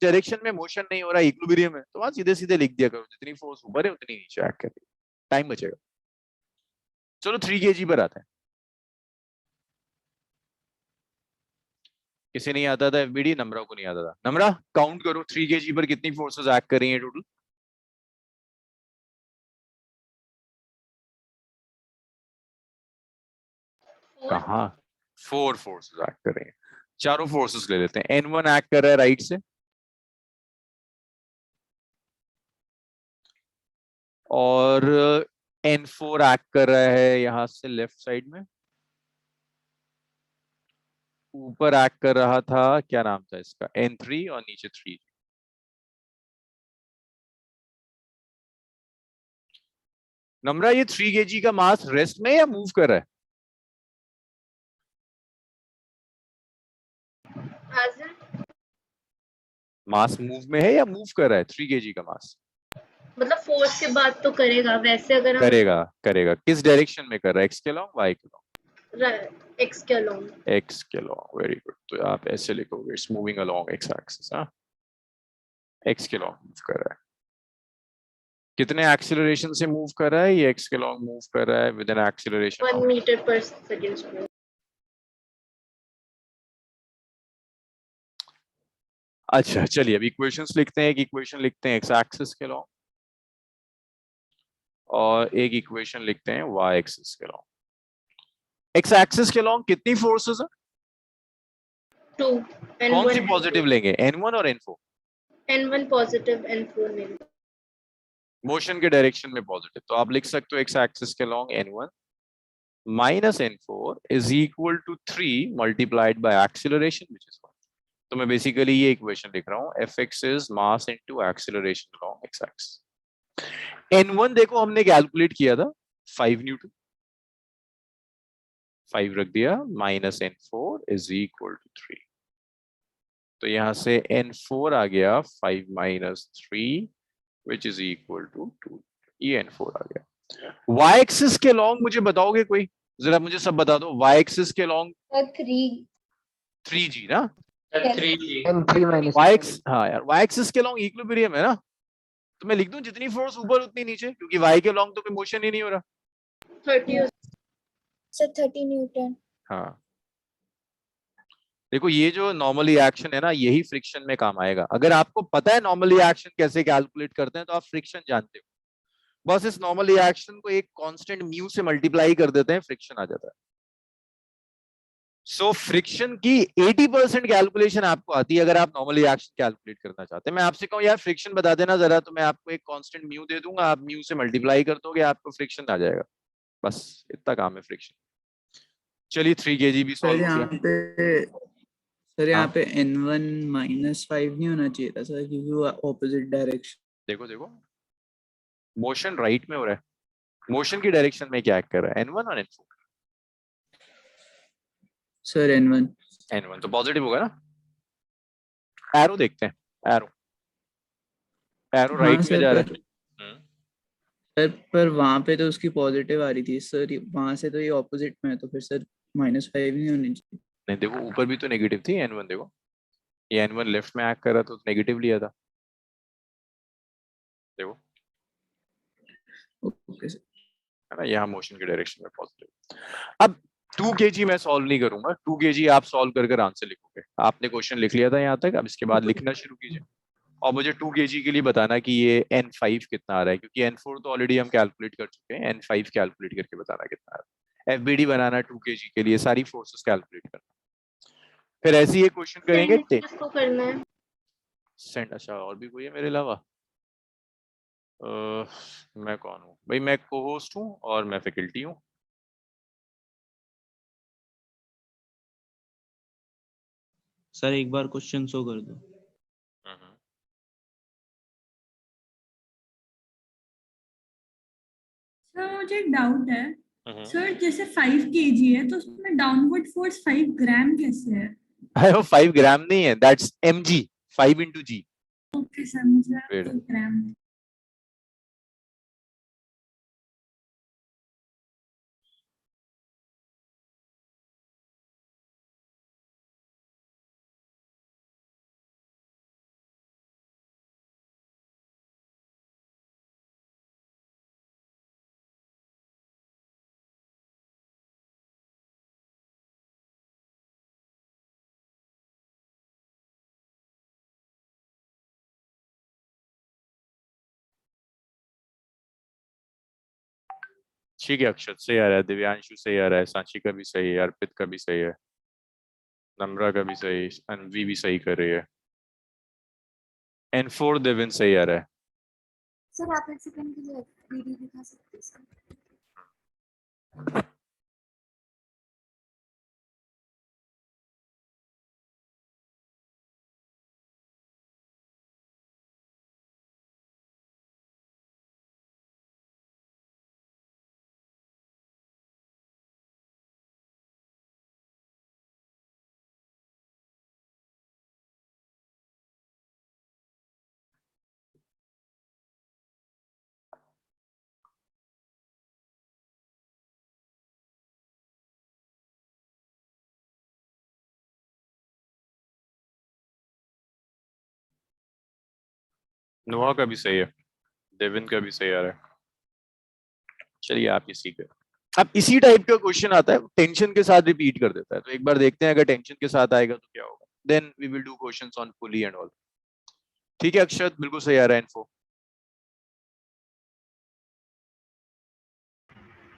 डायरेक्शन में मोशन नहीं हो रहा इक्विलिब्रियम है, तो वहां सीधे सीधे लिख दिया करो, जितनी फोर्स ऊपर है उतनी नीचे एक्ट करेगी, टाइम बचेगा। चलो 3 kg पर आते हैं। किसी नहीं आता था एफबीडी, नम्रा को नहीं आता था। नम्रा काउंट करो 3 kg पर कितनी फोर्सेस एक्ट कर रही हैं टोटल। कहाँ 4 फोर्सेस एक्ट कर रही हैं। चारों फोर्सेस ले लेते हैं। N1 एक्ट कर रहा है राइट से, और N4 एक्ट कर रहा है यहां से लेफ्ट साइड में। ऊपर एक्ट कर रहा था, क्या नाम था इसका, N3, और नीचे 3। नम्रा ये 3 kg का मास रेस्ट में या मूव कर रहा है? मास मूव में है या मूव कर रहा है 3 kg का मास? मतलब फोर्स के बाद तो करेगा, वैसे अगर हम करेगा किस डायरेक्शन में कर रहा है, x के लॉन्ग, y के लॉन्ग? x के अलोंग। x के लॉन्ग, वेरी गुड। तो आप ऐसे लिखोगे, it's moving along x axis. हाँ, x के लॉन्ग मूव कर रहा है। कितने एक्सीलरेशन से मूव कर रहा है ये? x के लॉन्ग मूव कर रहा है विद एन एक्सीलरेशन 1 मीटर पर सेकंड। अच्छा चलिए अब इक्वेशंस लिखते हैं। एक इक्वेशन लिखते हैं x एक्सिस के लॉन्ग, और एक इक्वेशन लिखते हैं y एक्सिस के लॉन्ग। x एक्सिस के लॉन्ग कितनी फोर्सेस है? 2 कौन सी पॉजिटिव लेंगे, N1 और N4? n1 positive n4 negative. Motion के डायरेक्शन में पॉजिटिव, तो आप लिख सकते हो x एक्सिस के long N1 - N4 is equal to 3 multiplied by acceleration which is 1। तो मैं बेसिकली ये इक्वेशन लिख रहा हूँ, Fx is mass into acceleration along x axis। N1 देखो हमने कैलकुलेट किया था 5 न्यूटन, 5 रख दिया, -N4 is equal to 3। तो यहां से N4 आ गया 5 - 3 which is equal to 2। ये N4 आ गया। y एक्सिस के लॉन्ग मुझे बताओगे कोई, जरा मुझे सब बता दो। y एक्सिस के लॉन्ग 3g ना, 3G। N3 - हाँ यार, y एक्सिस के लॉन्ग इक्विलिब्रियम है ना, तो मैं लिख दूं जितनी फोर्स ऊपर उतनी नीचे, क्योंकि y के लॉन्ग तो कोई मोशन ही नहीं हो रहा। 30 सर 30 न्यूटन। हाँ देखो, ये जो नॉर्मली एक्शन है ना, यही फ्रिक्शन में काम आएगा। अगर आपको पता है नॉर्मली एक्शन कैसे कैलकुलेट करते हैं, तो आप फ्रिक्शन जानते हो। बस इस नॉर्मली एक्शन को एक कांस्टेंट म्यू से मल्टीप्लाई कर देते हैं, फ्रिक्शन आ जाता है। सो फ्रिक्शन की 80% कैलकुलेशन आपको आती है अगर आप नॉर्मली एक्शन कैलकुलेट करना चाहते हैं। मैं आपसे कहूं यार फ्रिक्शन बता देना जरा, तो मैं आपको एक कांस्टेंट म्यू दे दूंगा, आप म्यू से मल्टीप्लाई कर दोगे, आपको फ्रिक्शन आ जाएगा। बस इतना काम है फ्रिक्शन। चलिए 3 kg भी सर सॉल्व हो यहाँ गया। पे सर यहाँ हाँ। पे N1 -5 नहीं होना चाहिए था सर, क्योंकि वो ऑपोजिट डायरेक्शन देखो देखो, मोशन राइट में हो रहा है, मोशन की डायरेक्शन में क्या एक्ट कर रहा है, N1 और N4? Sir N1। N1 तो पॉजिटिव होगा ना। एरो देखते हैं, एरो एरो हाँ राइट में सर, जा रहा पर है। वहां पे तो उसकी पॉजिटिव आ रही थी सर, वहां से तो ये ऑपोजिट में है, तो फिर सर -5 ही होनी चाहिए। नहीं देखो, ऊपर भी तो नेगेटिव थी N1, देखो ये N1 लेफ्ट में एक्ट कर रहा था तो नेगेटिव लिया था, देखो ओके सर। है ना, यहाँ मोशन की डायरेक्शन में पॉजिटिव। अब 2 kg मैं सॉल्व नहीं करूंगा, 2 kg आप सॉल्व कर कर आंसर लिखोगे। आपने क्वेश्चन लिख लिया था यहाँ तक, अब इसके बाद लिखना शुरू कीजिए और मुझे 2 kg के लिए बताना कि ये N5 कितना आ रहा है, क्योंकि N4 तो ऑलरेडी हम कैलकुलेट कर चुके हैं, N5 कैलकुलेट करके बताना कितना आ रहा है। FBD बनाना 2 kg के लिए, सारी फोर्सेस कैलकुलेट करना। फिर ऐसे ही एक क्वेश्चन करेंगे। किसको करना है? सेंड, अच्छा और भी कोई है मेरे अलावा? मैं कौन हूँ भाई, मैं को होस्ट हूँ और मैं फैकल्टी हूँ। सर एक बार क्वेश्चन शो कर दो। सर मुझे एक डाउट है सर, जैसे 5 kg है तो उसमें डाउनवर्ड फोर्स 5 ग्राम कैसे है? अरे वो 5 ग्राम नहीं है, that's mg, 5 into g। Okay sir, मुझे वेट, 1 ग्राम। ठीक है, अक्षत सही आ रहा है, दिव्यांशु सही आ रहा है, सांची का भी सही है, अर्पित का भी सही है, नम्रा का भी सही, अनवी भी सही कर रही है, N4 देविन सही आ रहा है। सर आप 1 सेकंड के लिए वीडियो दिखा सकते हैं सर? नोहा का भी सही है, देविन का भी सही आ रहा है। चलिए आप इसी का, अब इसी टाइप का क्वेश्चन आता है, टेंशन के साथ रिपीट कर देता है, तो एक बार देखते हैं अगर टेंशन के साथ आएगा तो क्या होगा, then we will do questions on pulley and all. ठीक है अक्षत, बिल्कुल सही आ रहा है इन्फो।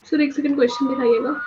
सर 1 सेकंड क्वेश्चन दिखाइएगा।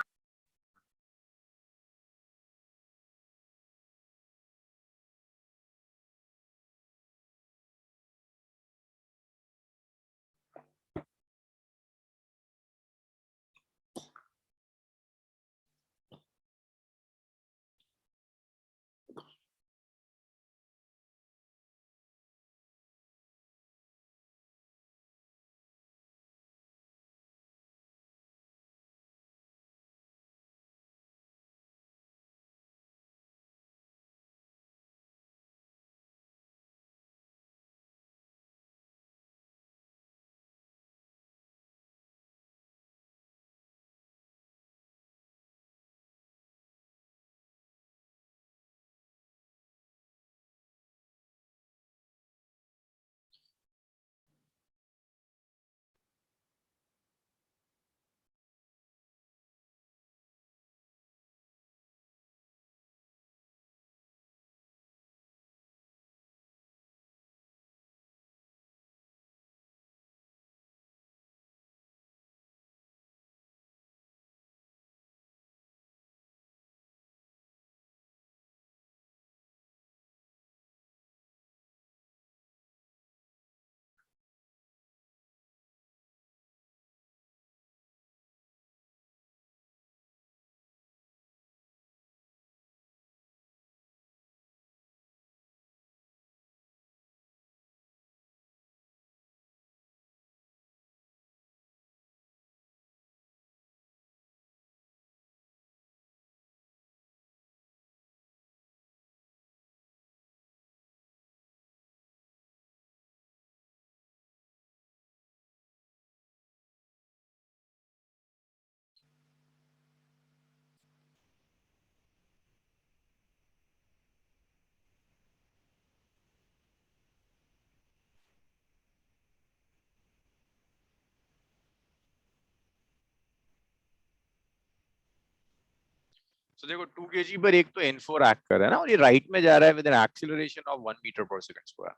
तो देखो 2 kg पर एक तो N4 एक्ट कर रहा है ना, और ये राइट में जा रहा है with an acceleration of 1 metre पर सेकंड स्क्वायर।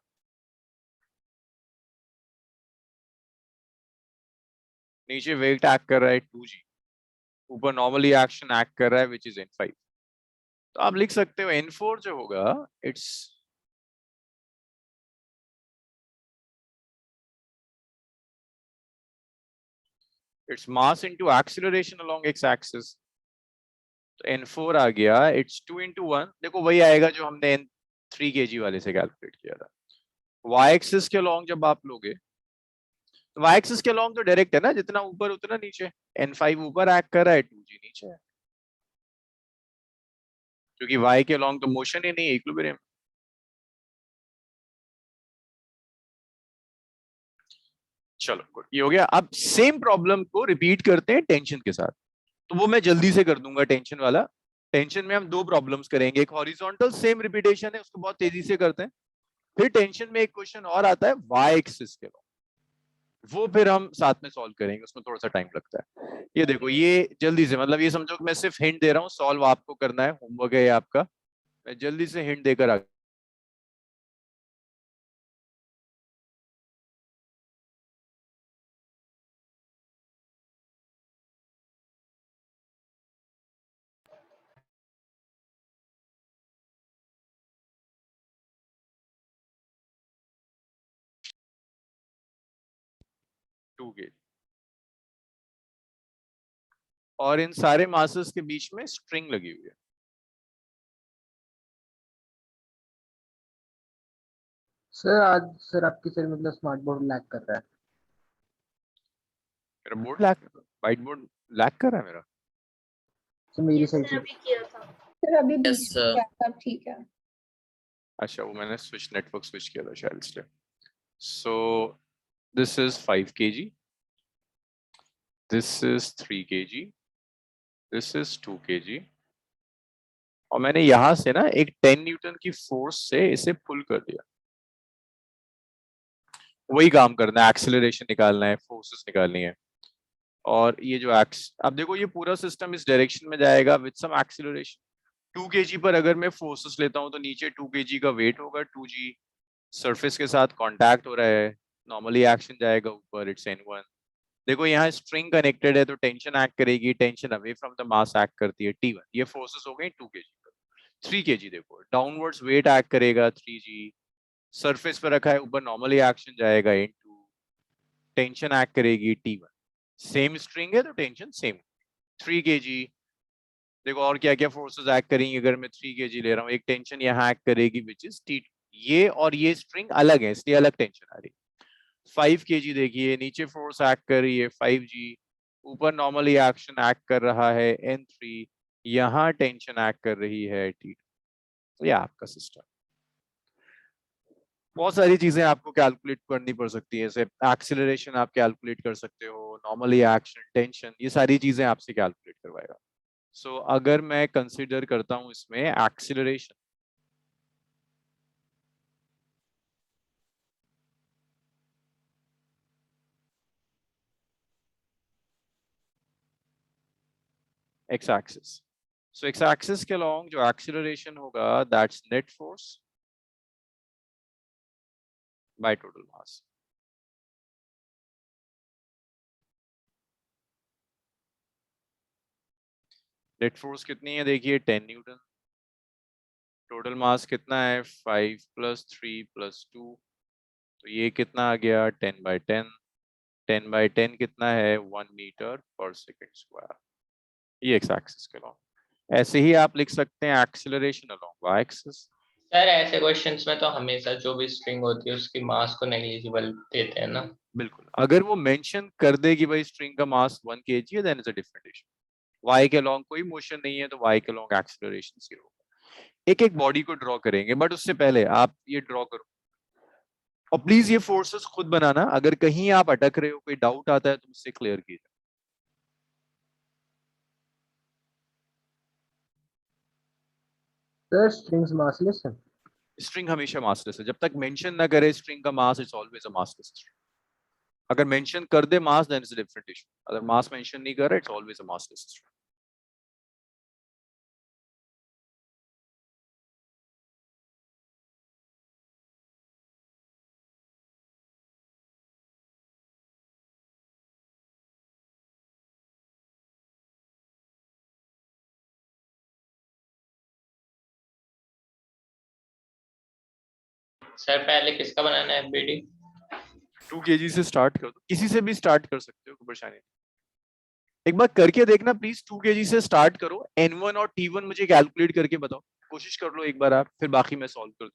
नीचे वेट एक्ट कर रहा है 2g, ऊपर नॉर्मली एक्शन एक्ट कर रहा है विच इज N5। तो आप लिख सकते हो N4 जो होगा its mass into acceleration along x axis. तो N4 आ गया इट्स 2 into 1, देखो वही आएगा जो हमने N3 kg वाले से कैलकुलेट किया था। y एक्सिस के अलोंग जब आप लोगे, तो y एक्सिस के अलोंग तो डायरेक्ट है ना, जितना ऊपर उतना नीचे। N5 ऊपर एक्ट कर रहा है, 2g नीचे है, क्योंकि y के अलोंग तो मोशन ही नहीं है, इक्विलिब्रियम। चलो गुड, ये हो गया। अब सेम प्रॉब्लम को रिपीट करते हैं टेंशन के साथ, तो वो मैं जल्दी से कर दूंगा टेंशन वाला। टेंशन में हम दो प्रॉब्लम्स करेंगे, एक हॉरिजॉन्टल सेम रिपीटेशन है, उसको बहुत तेजी से करते हैं। फिर टेंशन में एक क्वेश्चन और आता है वाई एक्सिस के, वो फिर हम साथ में सॉल्व करेंगे, उसमें थोड़ा सा टाइम लगता है। ये देखो, ये जल्दी से, मतलब ये समझो कि मैं सिर्फ हिंट दे रहा हूँ, सॉल्व आपको करना है, होमवर्क है ये आपका। मैं जल्दी से हिंट देकर आ 2 के, और इन सारे मासेस के बीच में स्ट्रिंग लगी हुई है। सर आज सर आपकी सर मतलब स्मार्ट बोर्ड लैग कर रहा है। मेरा board lag, white board lag कर रहा है मेरा। सर मेरी साइड से सर अभी बीच Yes, में sir. क्या था, ठीक है। अच्छा, वो मैंने स्विच, नेटवर्क स्विच किया था शायद इसलिए। So this is 5 kg, this is 3 kg, this is 2 kg, और मैंने यहां से ना एक 10 न्यूटन की फोर्स से इसे पुल कर दिया। वही काम करना है, एक्सेलरेशन निकालना है, फोर्सेस निकालनी है। और ये जो अब देखो, ये पूरा सिस्टम इस डायरेक्शन में जाएगा विद सम एक्सेलरेशन। 2 kg पर अगर मैं फोर्सेस लेता हूं, तो नीचे 2 kg का वेट होगा, 2g सरफेस के साथ कांटेक्ट हो रहा है, नॉर्मली एक्शन जाएगा ऊपर, इट्स N1। देखो यहाँ स्ट्रिंग कनेक्टेड है, तो टेंशन एक्ट करेगी, tension away from the mass act करती है, T1। ये फोर्सेस हो गई 2 kg पर। 3 kg देखो, डाउनवर्ड्स वेट एक्ट करेगा, 3g सरफेस पर रखा है, ऊपर नॉर्मली एक्शन जाएगा, N2 टेंशन एक्ट करेगी, T1। सेम स्ट्रिंग है तो टेंशन सेम। 3 kg देखो, और क्या क्या फोर्सेस एक्ट करेंगी अगर मैं 3 kg ले रहा हूँ। एक टेंशन यहाँ एक्ट करेगी विच इज T2। ये और ये स्ट्रिंग अलग है, इसलिए अलग टेंशन आ रही है। 5 kg देखिए, नीचे फोर्स एक्ट कर रही है 5g, ऊपर नॉर्मली एक्शन एक्ट कर रहा है N3, यहाँ टेंशन एक्ट कर रही है T2। ये आपका सिस्टम। बहुत सारी चीजें आपको कैलकुलेट करनी पड़ सकती है, जैसे एक्सीलरेशन आप कैलकुलेट कर सकते हो, नॉर्मली एक्शन, टेंशन, ये सारी चीजें आपसे कैलकुलेट करवाएगा। सो अगर मैं कंसीडर करता हूं इसमें एक्सीलरेशन, एक्स एक्सिस, सो एक्स एक्सिस के अलोंग जो एक्सीलरेशन होगा that's net force by total mass. Net force कितनी है देखिए, 10 न्यूटन। टोटल मास कितना है, 5 + 3 + 2, तो ये कितना आ गया, 10/10। 10/10 कितना है, 1 मीटर पर सेकंड स्क्वायर। ये एक्स एक्सिस के अलोंग। ऐसे ही आप लिख सकते हैं acceleration along Y axis. Sir ऐसे क्वेश्चंस में तो हमेशा जो भी स्ट्रिंग होती है उसकी मास को नेग्लिजिबल देते हैं ना। बिल्कुल, अगर वो मेंशन कर दे कि भाई स्ट्रिंग का मास 1 kg है, then it's a different issue. Y के अलोंग कोई मोशन नहीं है, तो वाई के अलोंग एक्सीलरेशन 0। एक एक बॉडी को ड्रॉ करेंगे, बट उससे पहले आप ये ड्रॉ करो, और प्लीज ये फोर्सेस खुद बनाना। अगर कहीं आप अटक रहे हो, कोई डाउट आता है, तो मुझसे क्लियर कीजिए। सर स्ट्रिंग्स मासलेस है। स्ट्रिंग हमेशा मासलेस है, जब तक मेंशन ना करे स्ट्रिंग का mass, it's always a massless string. अगर मेंशन कर दे mass, then it's a different issue. अगर मास मेंशन नहीं कर रहा, it's always a massless string. Sir पहले किसका बनाना है FBD? 2 kg से स्टार्ट कर दो, किसी से भी स्टार्ट कर सकते हो, कोई परेशानी नहीं। एक बार करके देखना प्लीज, 2 kg से स्टार्ट करो, N1 और T1 मुझे कैलकुलेट करके बताओ, कोशिश कर लो एक बार आप, फिर बाकी मैं सॉल्व कर दूं।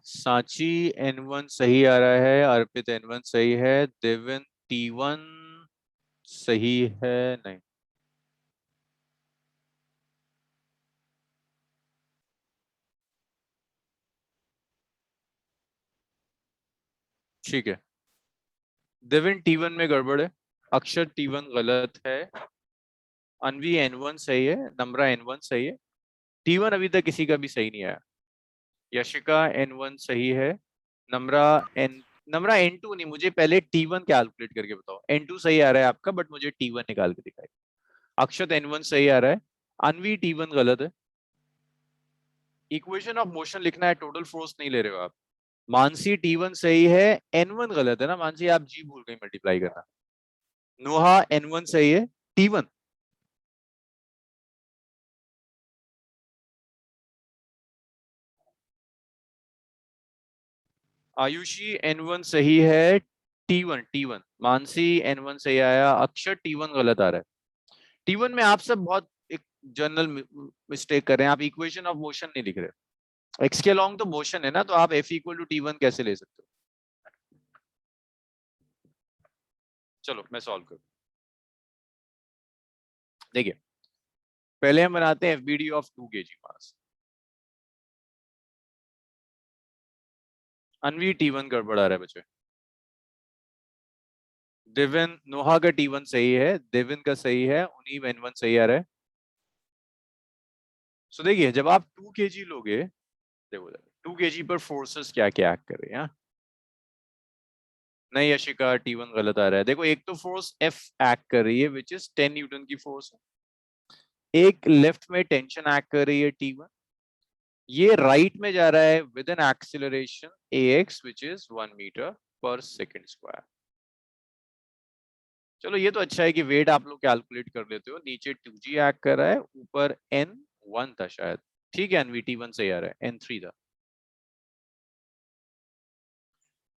सांची N1 सही आ रहा है, अर्पित N1 सही है, देवन T1 सही है नहीं, ठीक है। देवन T1 में गड़बड़ है, अक्षर T1 गलत है, अनवी N1 सही है, नम्रा N1 सही है, T1 अभी तक किसी का भी सही नहीं आया। यशिका N1 सही है, नम्रा N2 नहीं, मुझे पहले T1 कैलकुलेट करके बताओ। N2 सही आ रहा है आपका, बट मुझे T1 निकाल के दिखाई। अक्षत N1 सही आ रहा है, अनवी T1 गलत है। इक्वेशन ऑफ मोशन लिखना है, टोटल फोर्स नहीं ले रहे हो आप। मानसी T1 सही है, N1 गलत है ना मानसी, आप जी भूल गई मल्टीप्लाई करना। नोहा N1 सही है, T1 आयुषी N1 सही है, T1 मानसी N1 सही आया, अक्षर T1 गलत आ रहा है। T1 में आप सब बहुत एक जनरल मिस्टेक कर रहे हैं, आप इक्वेशन ऑफ मोशन नहीं लिख रहे। एक्स के अलॉन्ग तो मोशन है ना, तो आप F इक्वल टू T1 कैसे ले सकते हो? चलो मैं सॉल्व करूं। देखिए पहले हम बनाते हैं FBD of 2 kg mass. Anvi T1 गड़बड़ आ रहा है बच्चे। देवन नोहा का T1 सही है, देवन का सही है, उनीव N1 सही आ रहा है। सो देखिए जब आप 2 kg लोगे, देखो 2 kg पर फोर्सेस क्या क्या एक्ट कर रहे हैं। नहीं यशिका T1 गलत आ रहा है। देखो एक तो फोर्स F एक्ट कर रही है विच इज 10 न्यूटन की फोर्स है, एक लेफ्ट में टेंशन एक्ट कर रही है T1, ये राइट में जा रहा है with an acceleration AX which is 1 metre पर सेकंड स्क्वायर। चलो ये तो अच्छा है कि वेट आप लोग कैलकुलेट कर लेते हो, नीचे 2G एक्ट कर रहा है, ऊपर N1 था शायद, ठीक है NVT1 सही आ रहा है, N3 था।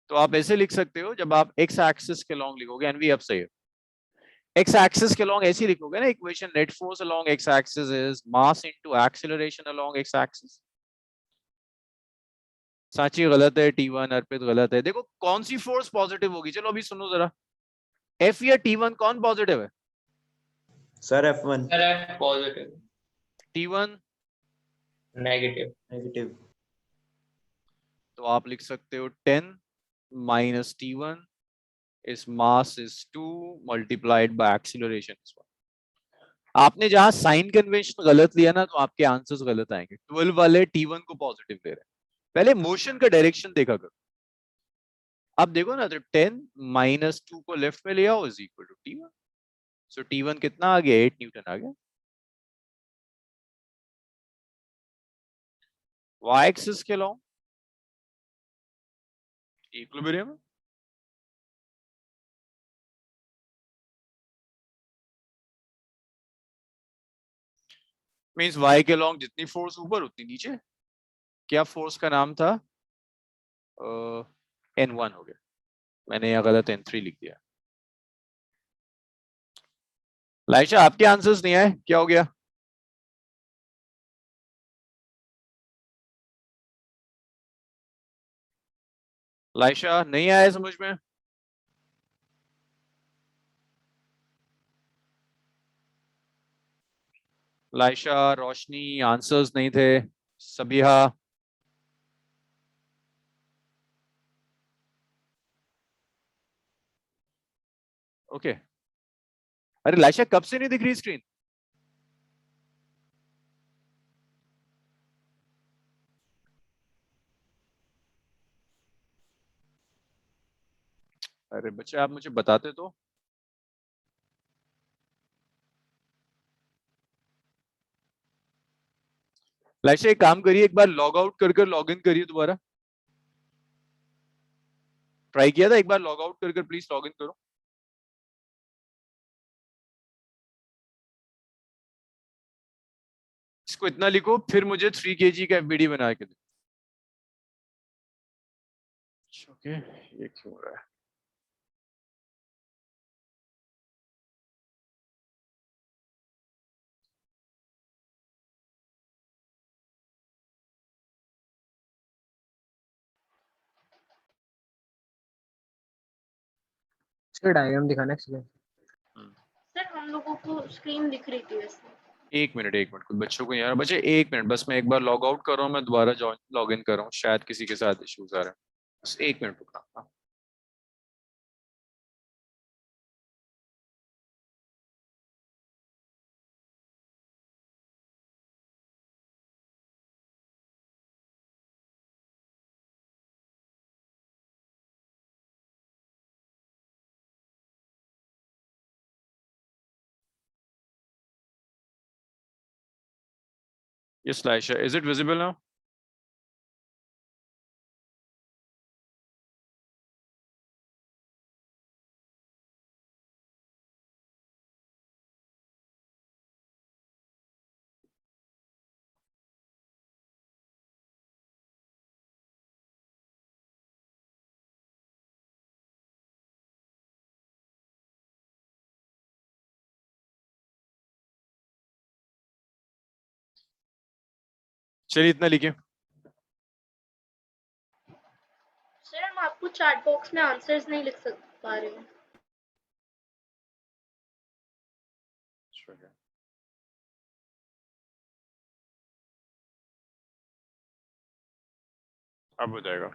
तो आप ऐसे लिख सकते हो, जब आप x एक्सिस के लॉन्ग लिखोगे, NV अब सही है, x एक्सिस के लॉन्ग ऐसे लिखोगे ना equation, net force along x axis is mass into acceleration along x axis. Sanchi गलत है, T1 अर्पित गलत है। देखो कौन सी फोर्स पॉजिटिव होगी, चलो अभी सुनो जरा, F या T1 कौन पॉजिटिव है? Sir F1 sir F positive, T1 negative. Negative. तो आप लिख सकते हो 10 minus T1 is mass is 2 multiplied by acceleration is 1। आपने जहां साइन कन्वेंशन गलत लिया ना, तो आपके आंसर्स गलत आएंगे। 12 वाले T1 को पॉजिटिव ले रहे हैं, पहले मोशन का डायरेक्शन देखा करो। अब देखो ना, तो 10 minus 2 को लेफ्ट में ले आओ is equal to T1। So T1 कितना आ गया? 8 न्यूटन आ गया। y एक्सिस के लॉन्ग इक्विलिब्रियम, मींस y के लॉन्ग जितनी फोर्स ऊपर उतनी नीचे। क्या फोर्स का नाम था? N1 हो गया, मैंने यहाँ गलत N3 लिख दिया। लाइशा आपके आंसर्स नहीं आए, क्या हो गया? लाइशा नहीं आया समझ में? लाइशा, रोशनी आंसर्स नहीं थे। सबिहा, ओके। अरे लाइशा कब से नहीं दिख रही स्क्रीन? अरे बच्चे आप मुझे बताते तो। लाइशा एक काम करिए, एक बार लॉग आउट कर लॉग इन करिए दोबारा। ट्राई किया था एक बार लॉग आउट कर प्लीज लॉग इन करो। इसको इतना लिखो, फिर मुझे 3 kg का एफबीडी बना के दो। ओके, ये क्यों हो रहा है? सर डायग्राम दिखाना एक्चुअली। सर हम लोगों को स्क्रीन दिख रही थी वैसे। एक मिनट कुछ बच्चों को यार, बच्चे एक मिनट बस, मैं एक बार लॉग आउट कर रहा हूँ, मैं दोबारा लॉग इन कर रहा हूँ, शायद किसी के साथ इश्यूज आ रहे हैं। बस एक मिनट रुकना। Yes, Laisha, is it visible now? चलिए इतना लिखिए। सर हम आपको चैट बॉक्स में आंसर्स नहीं लिख पा रहे हैं। अब हो जाएगा।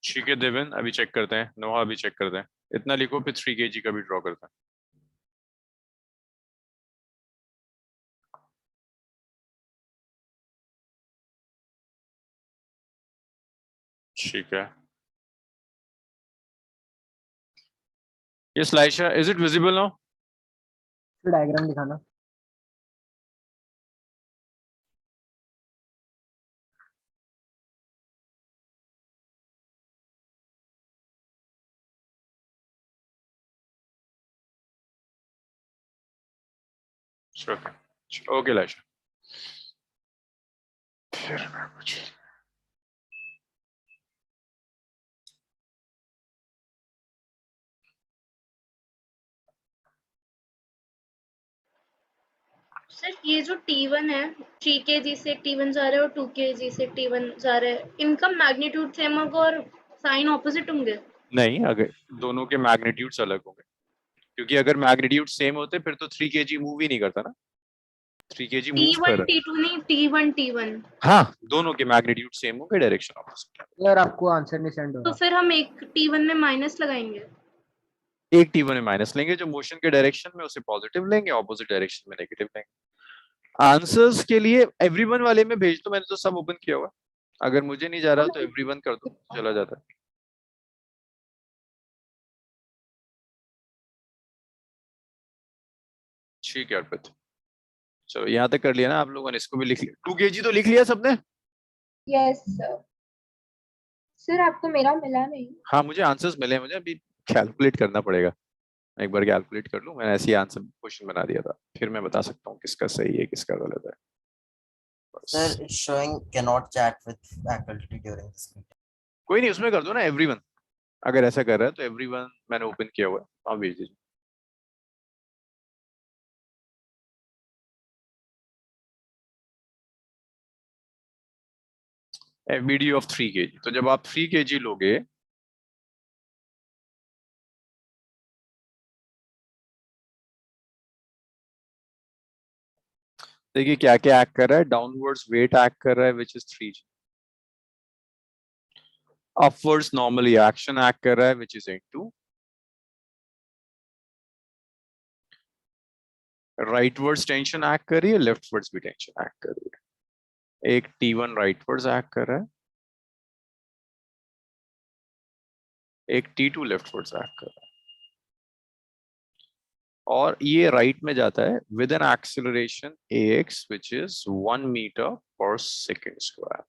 ठीक है देवेन, अभी चेक करते हैं। नोहा अभी चेक करते हैं। इतना लिखो, फिर 3 kg का भी ड्रॉ करते हैं। ठीक है। Yes, Laisha, is it visible now? Sir diagram दिखाना। Sure. Okay, Laisha. फिर मैं कुछ सर ये जो T1 है 3 kg से T1 जा रहा है और 2 kg से T1 जा रहा है, इनका मैग्नीट्यूड सेम होगा और साइन ऑपोजिट होंगे? नहीं, अगर दोनों के मैग्नीट्यूड्स अलग होंगे, क्योंकि अगर मैग्नीट्यूड सेम होते फिर तो 3 kg मूव ही नहीं करता ना। 3 kg मूव कर T1 रहा है। T2 नहीं, T1 हाँ, दोनों के मैग्नीट्यूड सेम होंगे, डायरेक्शन ऑपोजिट। यार आपको आंसर नहीं सेंड हो तो रहा। फिर हम एक T1 में माइनस लगाएंगे। एक T1 में माइनस लेंगे, जो मोशन के डायरेक्शन में उसे पॉजिटिव लेंगे, ऑपोजिट डायरेक्शन में नेगेटिव लेंगे। आंसर्स के लिए एवरीवन वाले में भेज दो, मैंने तो सब ओपन किया हुआ। अगर मुझे नहीं जा रहा तो एवरीवन कर दो, चला जाता है। ठीक है अर्पित, चलो यहाँ तक कर लिया ना आप लोगों ने, इसको भी लिख लिया। 2 kg तो लिख लिया सबने? Yes sir. सर आपको मेरा मिला नहीं? हाँ मुझे आंसर्स मिले, मुझे अभी कैलकुलेट करना पड़ेगा। एक बार कैलकुलेट कर लूं, मैंने ऐसे ही आंसर क्वेश्चन बना दिया था, फिर मैं बता सकता हूँ किसका सही है किसका गलत है। Sir, it's showing cannot chat with faculty during this meeting. कोई नहीं, उसमें कर दो ना एवरीवन। अगर ऐसा कर रहा है तो एवरीवन मैंने ओपन किया हुआ है, आप भेज दीजिए। एफबीडी ऑफ 3 kg, तो जब आप 3 kg लोगे देखिए क्या क्या एक्ट कर रहा है, डाउनवर्ड्स वेट एक्ट कर रहा है which is 3g, upwards normally action act कर रहा है which is N2, rightwards tension act कर रही है, लेफ्टवर्ड्स भी टेंशन एक्ट कर रही है। एक T1 राइटवर्ड्स एक्ट कर रहा है, एक T2 लेफ्टवर्ड्स एक्ट कर रहा है, और ये राइट में जाता है with an acceleration ax which is 1 metre पर सेकेंड स्क्वायर।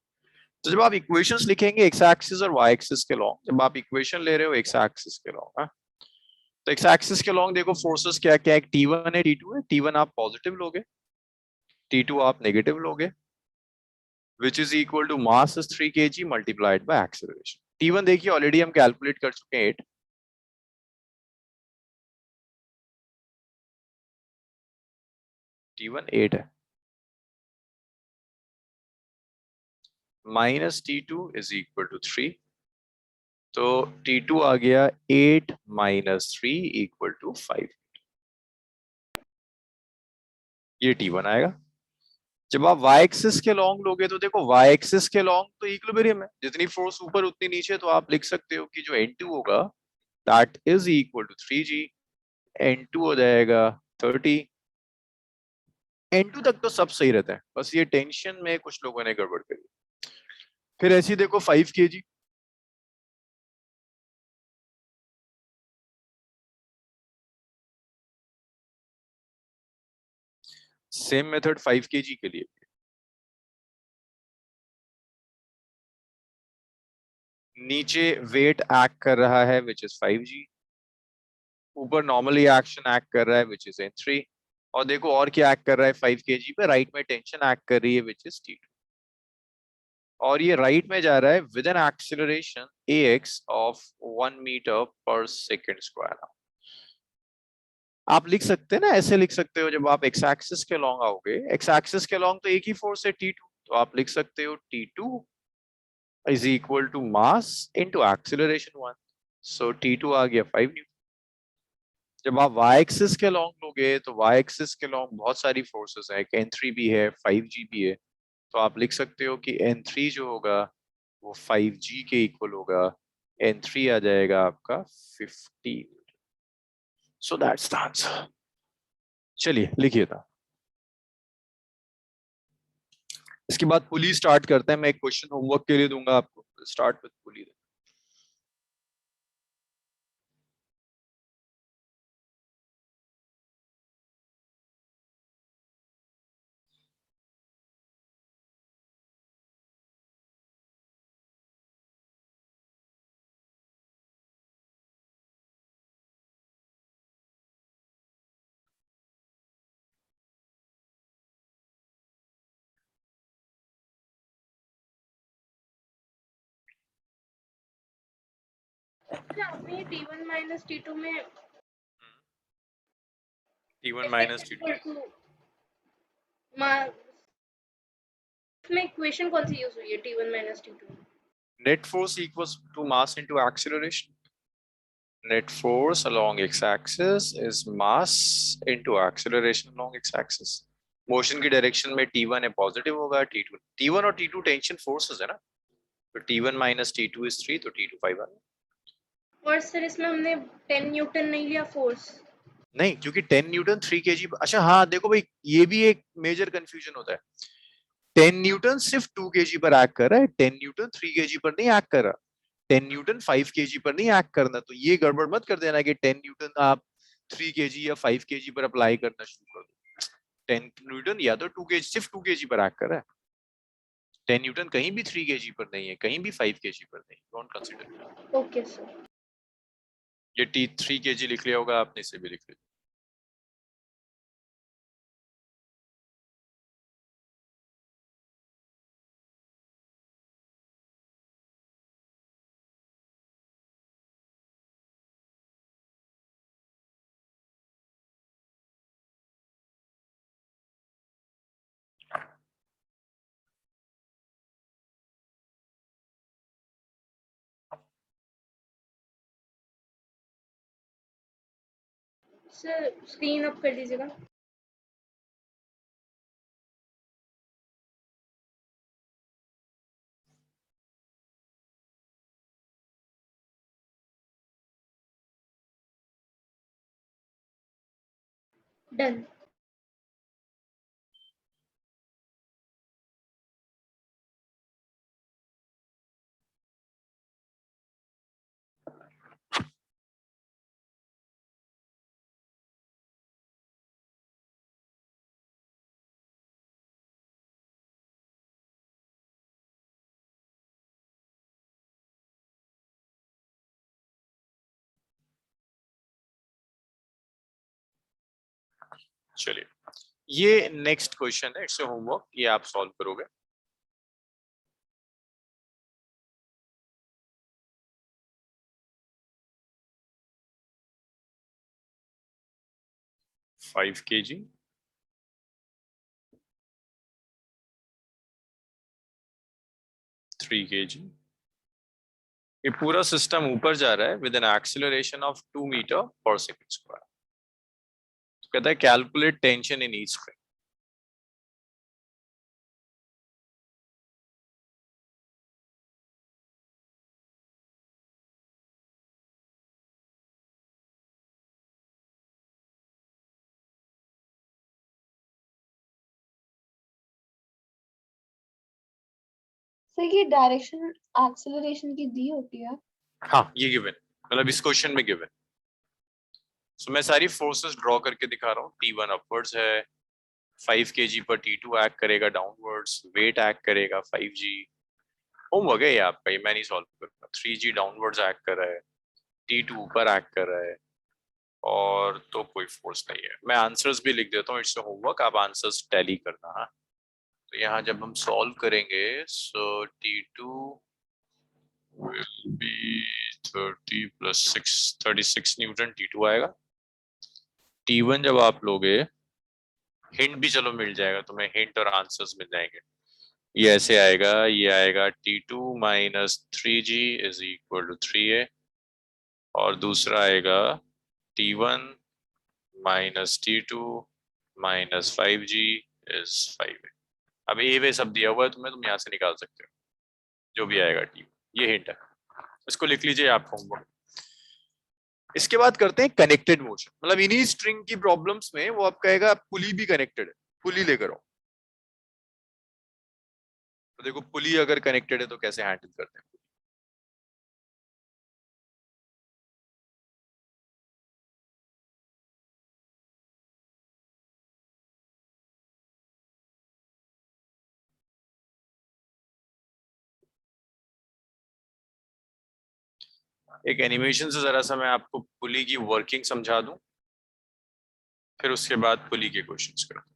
तो जब आप इक्वेशंस लिखेंगे एक्स एक्सिस और वाई एक्सिस के लॉन्ग, जब आप इक्वेशन ले रहे हो एक्स एक्सिस के लॉन्ग, तो एक्स एक्सिस के लॉन्ग देखो फोर्सेस क्या क्या है, T1 है T2 है, T1 आप पॉजिटिव लोगे, T2 आप नेगेटिव लोगे, which is equal to mass is 3 kg multiplied by acceleration। T1 देखिए ऑलरेडी हम कैलकुलेट कर चुके हैं 8, T1 8 है, minus T2 is equal to 3, तो T2 आ गया 8 माइनस 3 इक्वल टू 5, ये T1 आएगा। जब आप y एक्सिस के लॉन्ग लोगे तो देखो y एक्सिस के लॉन्ग तो इक्विलिब्रियम है, जितनी फोर्स ऊपर उतनी नीचे, तो आप लिख सकते हो कि जो N2 होगा that is equal to 3g, N2 हो जाएगा 30। N2 तक तो सब सही रहता है, बस ये टेंशन में कुछ लोगों ने गड़बड़ करी। फिर ऐसी देखो 5 kg, सेम मेथड 5 kg के लिए, नीचे वेट एक्ट कर रहा है विच इज 5g, ऊपर नॉर्मली एक्शन एक्ट कर रहा है विच इज N3, और देखो और क्या एक्ट कर रहा है 5 kg पे, राइट में टेंशन एक्ट कर रही है विच इज T2, और ये राइट में जा रहा है with an acceleration ax of 1 metre पर सेकेंड स्क्वायर। आप लिख सकते हैं ना, ऐसे लिख सकते हो, जब आप एक्स एक्सिस के लॉन्ग आओगे, एक्स एक्सिस के लॉन्ग तो एक ही फोर्स है T2, तो आप लिख सकते हो T2 is equal to mass into acceleration 1, so T2 आ गया 5 न्यूटन। जब आप y एक्सिस के लॉन्ग लोगे तो y एक्सिस के लॉन्ग बहुत सारी फोर्सेस है, N3 भी है, 5g भी है, तो आप लिख सकते हो कि N3 जो होगा वो 5g के इक्वल होगा, N3 आ जाएगा आपका 50। So that's the answer. चलिए लिखिए था, इसके बाद पुली स्टार्ट करते हैं। मैं एक क्वेश्चन होमवर्क के लिए दूंगा आपको, स्टार्ट विद पुली। आपने ये T1 माइनस T2 में T1 माइनस T2 में इक्वेशन कौन सी यूज हुई है T1 minus T2? net force equals to mass into acceleration. Net force along x-axis is mass into acceleration along x-axis. Motion की डायरेक्शन में T1 है पॉजिटिव होगा, T1 और T2 टेंशन फोर्सेस है ना, तो T1 माइनस T2 is 3, तो T2 5 आ गया। और सर इसमें हमने 10 न्यूटन नहीं लिया फोर्स? नहीं, क्योंकि 10 न्यूटन 3 kg। अच्छा हाँ देखो भाई, ये भी एक मेजर कंफ्यूजन होता है, 10 न्यूटन सिर्फ 2 kg पर एक्ट कर रहा है, 10 न्यूटन 3 kg पर नहीं एक्ट कर रहा, 10 न्यूटन 5 kg पर नहीं एक्ट करना। तो ये गड़बड़ मत कर देना कि 10 न्यूटन आप 3 kg या 5 kg पर अप्लाई करना शुरू कर दो। 10 न्यूटन या तो 2 kg, सिर्फ 2 kg पर एक्ट कर रहा है, 10 न्यूटन कहीं भी 3 kg पर नहीं है, कहीं भी 5 kg पर नहीं, डोंट कंसीडर। Okay sir. ये 3 kg लिख लिया होगा आपने, इसे भी लिख लिया। सर स्क्रीन अप कर दीजिएगा। डन। चलिए, ये नेक्स्ट क्वेश्चन है, इट्स होमवर्क, ये आप सॉल्व करोगे। फाइव kg, 3 kg, ये पूरा सिस्टम ऊपर जा रहा है with an acceleration of 2 metre पर सेकंड स्क्वायर। तो कहता है calculate tension in each spring. Sir ये डायरेक्शन एक्सेलरेशन की दी होती है? हाँ, ये गिवन, मतलब इस क्वेश्चन में गिवन। सो मैं सारी फोर्सेस ड्रॉ करके दिखा रहा हूँ। T1 अपवर्ड्स है, 5 kg पर T2 एक्ट करेगा डाउनवर्ड्स, वेट एक्ट करेगा 5g। होमवर्क है ये आपका, ये मैं नहीं सॉल्व करूंगा। 3g डाउनवर्ड्स एक्ट कर रहा है, T2 ऊपर एक्ट कर रहा है, और तो कोई फोर्स नहीं है। मैं आंसर्स भी लिख देता हूँ, इट्स होमवर्क, आप आंसर्स टैली करना। हाँ, तो यहाँ जब हम सॉल्व करेंगे, सो T2 will be 30 plus 6, 36 Newton T2 आएगा। T1 जब आप लोगे, हिंट भी चलो मिल जाएगा तुम्हें, हिंट और आंसर्स मिल जाएंगे। ये ऐसे आएगा, ये आएगा T2 minus 3g is equal to 3a, और दूसरा आएगा T1 minus T2 minus 5g is 5a। अब ए वे सब दिया हुआ है तुम्हें, तुम यहाँ से निकाल सकते हो जो भी आएगा T। ये हिंट है, इसको लिख लीजिए आप होमवर्क। इसके बाद करते हैं कनेक्टेड मोशन। मतलब इन्हीं स्ट्रिंग की प्रॉब्लम्स में वो आप कहेगा पुली भी कनेक्टेड है, पुली लेकर आओ। तो देखो पुली अगर कनेक्टेड है तो कैसे हैंडल करते हैं। एक एनिमेशन से जरा सा मैं आपको पुली की वर्किंग समझा दूं, फिर उसके बाद पुली के क्वेश्चंस करते हैं।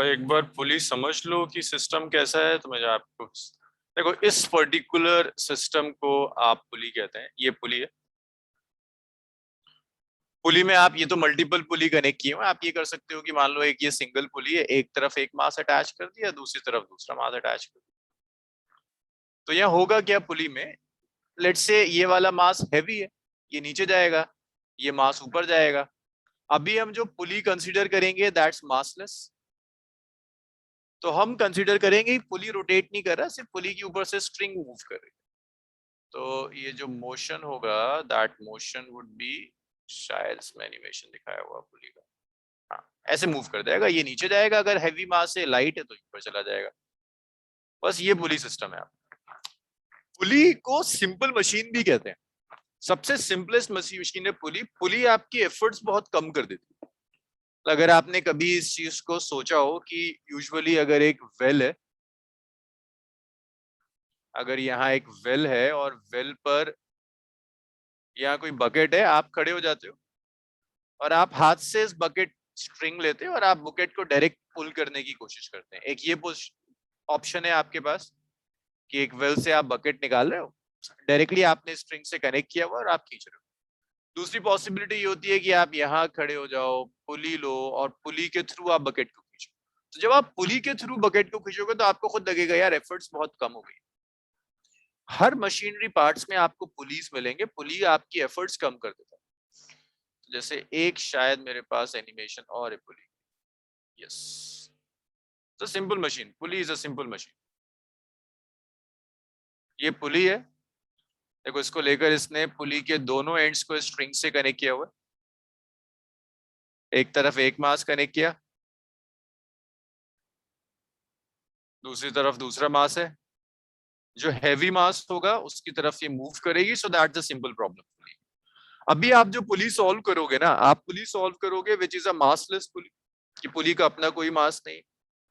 एक बार पुली समझ लो कि सिस्टम कैसा है, तो मैं आपको देखो, इस पर्टिकुलर सिस्टम को आप पुली कहते हैं। ये पुली है। पुली में आप ये तो मल्टीपल पुली कनेक्ट किए हुए, आप ये कर सकते हो कि मान लो एक ये सिंगल पुली है, एक तरफ एक मास अटैच कर दिया, दूसरी तरफ दूसरा मास अटैच कर दिया। तो यहाँ होगा क्या पुली में, लेट्स से ये वाला मास हैवी है, ये नीचे जाएगा, ये मास ऊपर जाएगा। अभी हम जो पुली कंसीडर करेंगे दैट्स मासलेस। तो हम कंसीडर करेंगे पुली रोटेट नहीं कर रहा, सिर्फ पुली के ऊपर से स्ट्रिंग मूव कर रही है। तो ये जो मोशन होगा दैट मोशन वुड बी, शायद इसमें एनिमेशन दिखाया हुआ पुली का, हाँ ऐसे मूव कर देगा, ये नीचे जाएगा, अगर हैवी मास है लाइट है तो ऊपर चला जाएगा। बस ये पुली सिस्टम है। पुली को सिंपल मशीन भी कहते हैं, सबसे सिंपलेस्ट मशीन है पुली। पुली आपकी एफर्ट्स बहुत कम कर देती है। अगर आपने कभी इस चीज को सोचा हो कि यूजुअली अगर एक वेल है, अगर यहाँ एक वेल है और वेल पर यहाँ कोई बकेट है, आप खड़े हो जाते हो और आप हाथ से इस बकेट स्ट्रिंग लेते हो और आप बकेट को डायरेक्ट पुल करने की कोशिश करते हैं। एक ये ऑप्शन है आपके पास कि एक वेल से आप बकेट निकाल रहे हो, डायरेक्टली आपने स्ट्रिंग से कनेक्ट किया हुआ और आप खींच रहे हो। दूसरी पॉसिबिलिटी ये होती है कि आप यहाँ खड़े हो जाओ, पुली लो और पुली के थ्रू आप बकेट को खींचो। तो जब आप पुली के थ्रू बकेट को खींचोगे तो आपको खुद लगेगा यार एफर्ट्स बहुत कम हो गई। हर मशीनरी पार्ट्स में आपको पुलीस मिलेंगे, पुली आपकी एफर्ट्स कम कर देता है। जैसे एक शायद मेरे पास एनिमेशन और है पुली, यस, तो simple machine, pulley is a simple machine. ये पुली है, देखो इसको लेकर इसने पुली के दोनों एंड्स को स्ट्रिंग से कनेक्ट किया हुआ है। एक तरफ एक मास कनेक्ट किया, दूसरी तरफ दूसरा मास है, जो हैवी मास होगा उसकी तरफ ये मूव करेगी, so that's the simple problem. अभी आप जो पुली सॉल्व करोगे ना, आप पुली सॉल्व करोगे विच इज अ मासलेस पुली, कि पुली का अपना कोई मास नहीं,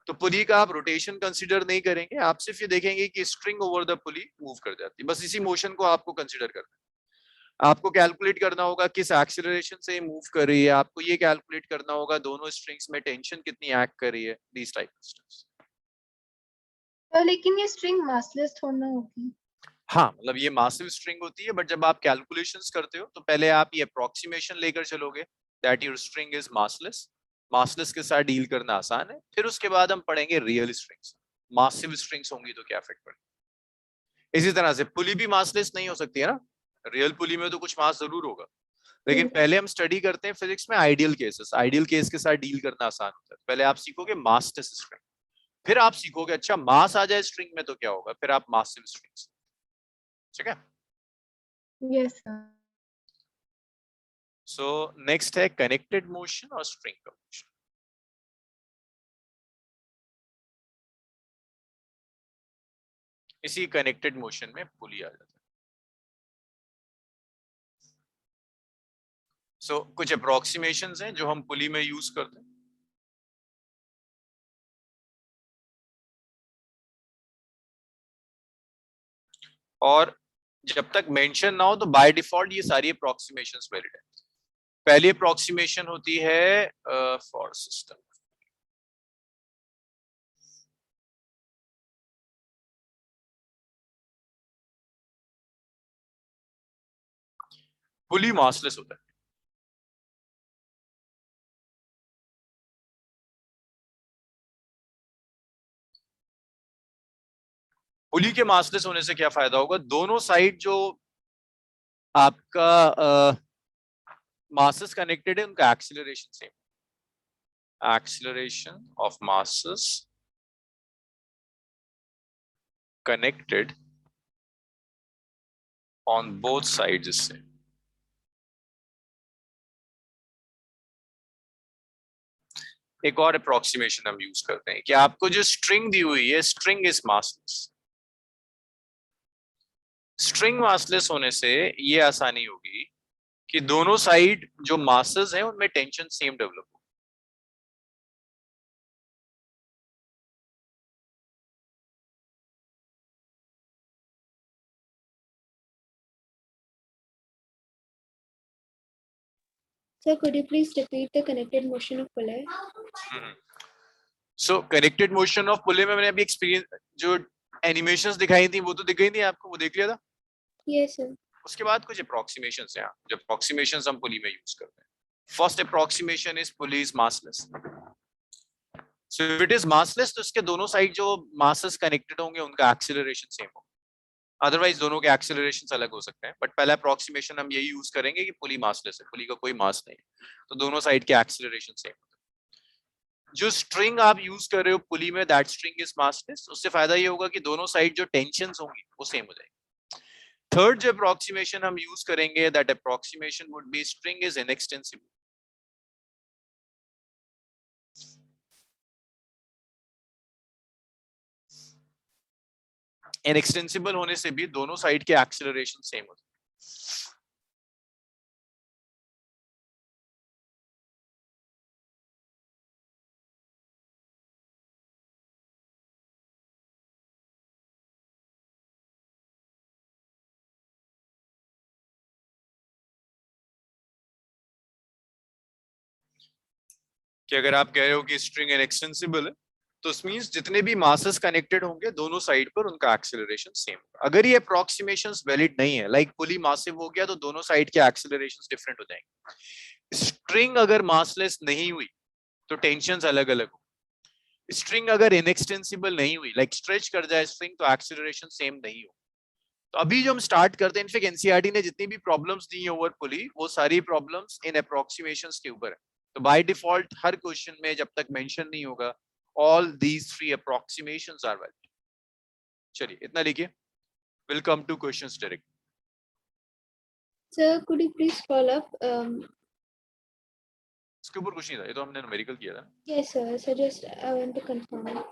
तो पुली का आप रोटेशन कंसीडर नहीं करेंगे, आप सिर्फ ये देखेंगे कि string over the pulley move कर जाती है, बस इसी मोशन को आपको कंसीडर करना है। आपको कैलकुलेट करना होगा किस एक्सीलरेशन से मूव कर रही है, आपको ये कैलकुलेट करना होगा दोनों स्ट्रिंग्स में टेंशन कितनी एक्ट कर रही है, दिस टाइप ऑफ स्टफ्स। लेकिन ये स्ट्रिंग मासलेस थोड़ा होगी। हाँ, मतलब ये मासिव स्ट्रिंग होती है, बट जब आप कैलकुलेशंस करते हो तो पहले आप ये अप्रोक्सीमेशन लेकर चलोगे that your string is massless. Massless के साथ डील करना आसान है, फिर उसके बाद हम पढ़ेंगे रियल स्ट्रिंग्स, मासिव स्ट्रिंग्स होंगी तो क्या इफेक्ट पड़ेगा। इसी तरह से पुली भी मासलेस नहीं हो सकती है ना, रियल पुली में तो कुछ मास जरूर होगा, लेकिन पहले हम स्टडी करते हैं फिजिक्स में आइडियल केसेस, आइडियल केस के साथ डील करना आसान होता है। पहले आप सीखोगे मासलेस स्ट्रिंग, फिर आप सीखोगे अच्छा मास आ जाए स्ट्रिंग में तो क्या होगा, फिर आप मासिव स्ट्रिंग्स, ठीक है। Yes sir. सो नेक्स्ट है कनेक्टेड मोशन और स्ट्रिंग का मोशन। इसी कनेक्टेड मोशन में पुली आ जाता है। सो कुछ अप्रोक्सीमेशंस हैं जो हम पुली में यूज करते हैं। और जब तक मेंशन ना हो तो बाय डिफॉल्ट ये सारी अप्रोक्सीमेशंस वैलिड है। पहली अप्रोक्सीमेशन होती है फॉर सिस्टम, पुली मासलेस होता है। पुली के मासलेस होने से क्या फायदा होगा, दोनों साइड जो आपका मासेस कनेक्टेड है उनका acceleration same, acceleration of masses connected on both sides is same. एक और अप्रोक्सीमेशन हम यूज करते हैं कि आपको जो स्ट्रिंग दी हुई है, string is massless. String massless होने से ये आसानी होगी कि दोनों साइड जो मासेस हैं उनमें टेंशन सेम डेवलप हो। Sir, could you please repeat the connected motion of pulley? So connected motion of pulley में मैंने अभी एक्सपीरियंस जो एनिमेशंस दिखाई थी वो तो दिख गई थी आपको, वो देख लिया था। Yes, sir. उसके बाद कुछ अप्रोक्सीमेशंस हैं जो अप्रोक्सीमेशंस हम पुली में यूज करते हैं। First approximation is pulley is massless. So if it is massless तो इसके दोनों साइड जो मासेस कनेक्टेड होंगे उनका एक्सीलरेशन सेम होगा, अदरवाइज दोनों के एक्सीलरेशंस अलग हो सकते हैं। बट पहला अप्रोक्सीमेशन हम यही यूज करेंगे कि पुली मासलेस है, पुली का कोई मास नहीं है, तो दोनों साइड के एक्सीलरेशन सेम होते हैं। जो स्ट्रिंग आप यूज कर रहे हो पुली में, दैट स्ट्रिंग इज मासलेस। उससे फायदा ये होगा कि दोनों साइड जो टेंशंस होंगी वो सेम हो जाएगी। थर्ड जो अप्रोक्सीमेशन हम यूज करेंगे, that approximation would be string is inextensible. Inextensible होने से भी दोनों साइड के एक्सेलरेशन सेम होते हैं। कि अगर आप कह रहे हो कि स्ट्रिंग इनएक्सटेंसिबल है, तो इट मींस जितने भी मासेस कनेक्टेड होंगे दोनों साइड पर उनका एक्सेलरेशन सेम होगा। अगर ये अप्रोक्सीमेशंस वैलिड नहीं है, लाइक पुली मासिव हो गया तो दोनों साइड के एक्सेलरेशंस डिफरेंट हो जाएंगे। स्ट्रिंग अगर मासलेस नहीं हुई तो टेंशंस अलग अलग हो। स्ट्रिंग अगर इनएक्सटेंसिबल नहीं हुई, लाइक स्ट्रेच कर जाए स्ट्रिंग, तो एक्सेलरेशन सेम नहीं हो। तो अभी जो हम स्टार्ट करते हैं, इनफैक्ट एनसीईआरटी ने जितनी भी प्रॉब्लम्स दी है ओवर पुली, वो सारी प्रॉब्लम्स इन अप्रोक्सीमेशंस के ऊपर है। तो बाय डिफॉल्ट हर क्वेश्चन में जब तक मेंशन नहीं होगा all these three approximations are valid। चलिए इतना लिखिए, we'll come to questions direct। Sir, could you please follow up? इसके ऊपर कुछ नहीं था, ये तो हमने न्यूमेरिकल किया था। Yes, sir. So just I want to confirm.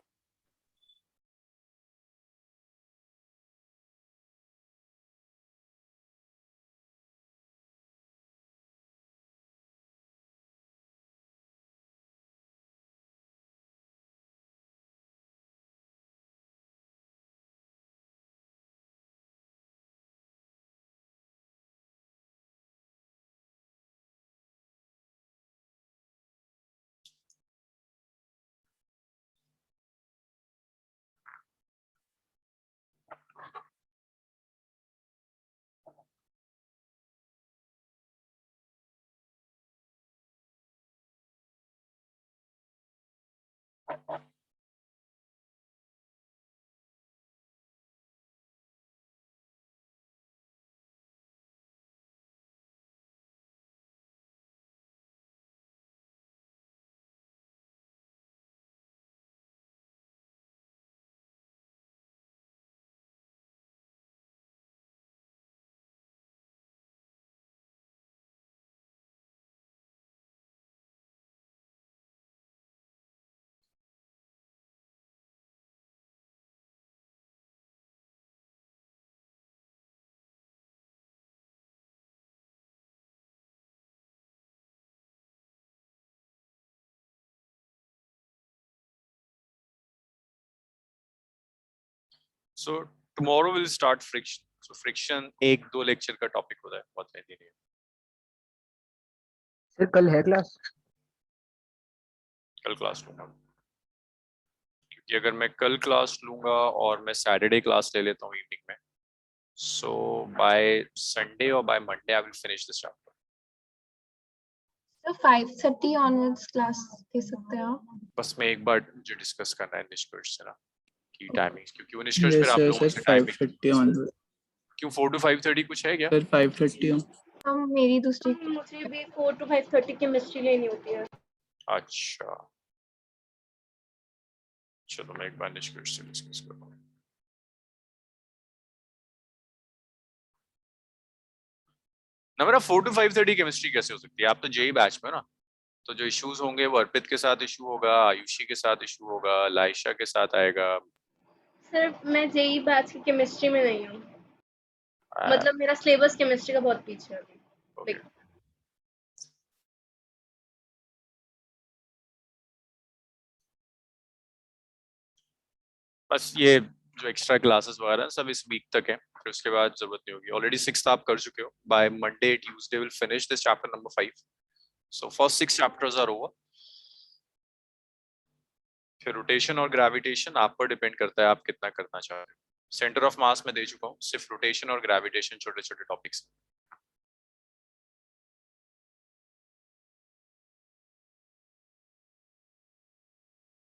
So tomorrow we'll start friction। So friction एक दो लेक्चर का टॉपिक होता है, बहुत लेंथी नहीं है। सर कल है क्लास? कल क्लास लूंगा, क्योंकि अगर मैं कल क्लास लूंगा और मैं सैटरडे क्लास ले लेता हूँ इवनिंग में, so by Sunday or by Monday I will finish this chapter। तो 5:30 ऑनवर्ड्स क्लास दे सकते हैं आप? बस मैं एक बार मुझे डिस्कस करना है निष्कर्ष से ना की टाइमिंग्स, क्योंकि वो निष्कर्ष Yes, फिर आप sir. लोगों Sir, से टाइमिंग 5:30 onward. क्यों 4 to 5:30 कुछ है क्या? Sir, 5:30 on. हम मेरी दूसरी मुझे भी 4 to 5:30 केमिस्ट्री लेनी होती है। अच्छा चलो मैं एक बार निष्कर्ष से डिस्कस करता हूँ। ना मेरा 4 to 5:30 केमिस्ट्री कैसे हो सकती है? आप तो जेई बैच में ना, तो जो इश्यूज होंगे वो अर्पित के साथ इशू होगा, आयुषी के साथ इशू होगा, लाइशा के साथ आएगा। सर मैं जेई बैच की केमिस्ट्री में नहीं हूँ, मतलब मेरा सिलेबस केमिस्ट्री का बहुत पीछे है अभी। Okay। बस ये जो एक्स्ट्रा क्लासेस वगैरह सब इस वीक तक है, फिर उसके बाद जरूरत नहीं होगी। ऑलरेडी 6th आप कर चुके हो। By Monday Tuesday will finish this chapter number 5। So first 6 chapters are over. फिर रोटेशन और ग्रेविटेशन आप पर डिपेंड करता है आप कितना करना चाह रहे हो। सेंटर ऑफ मास में दे चुका हूँ, सिर्फ रोटेशन और ग्रेविटेशन छोटे छोटे टॉपिक्स।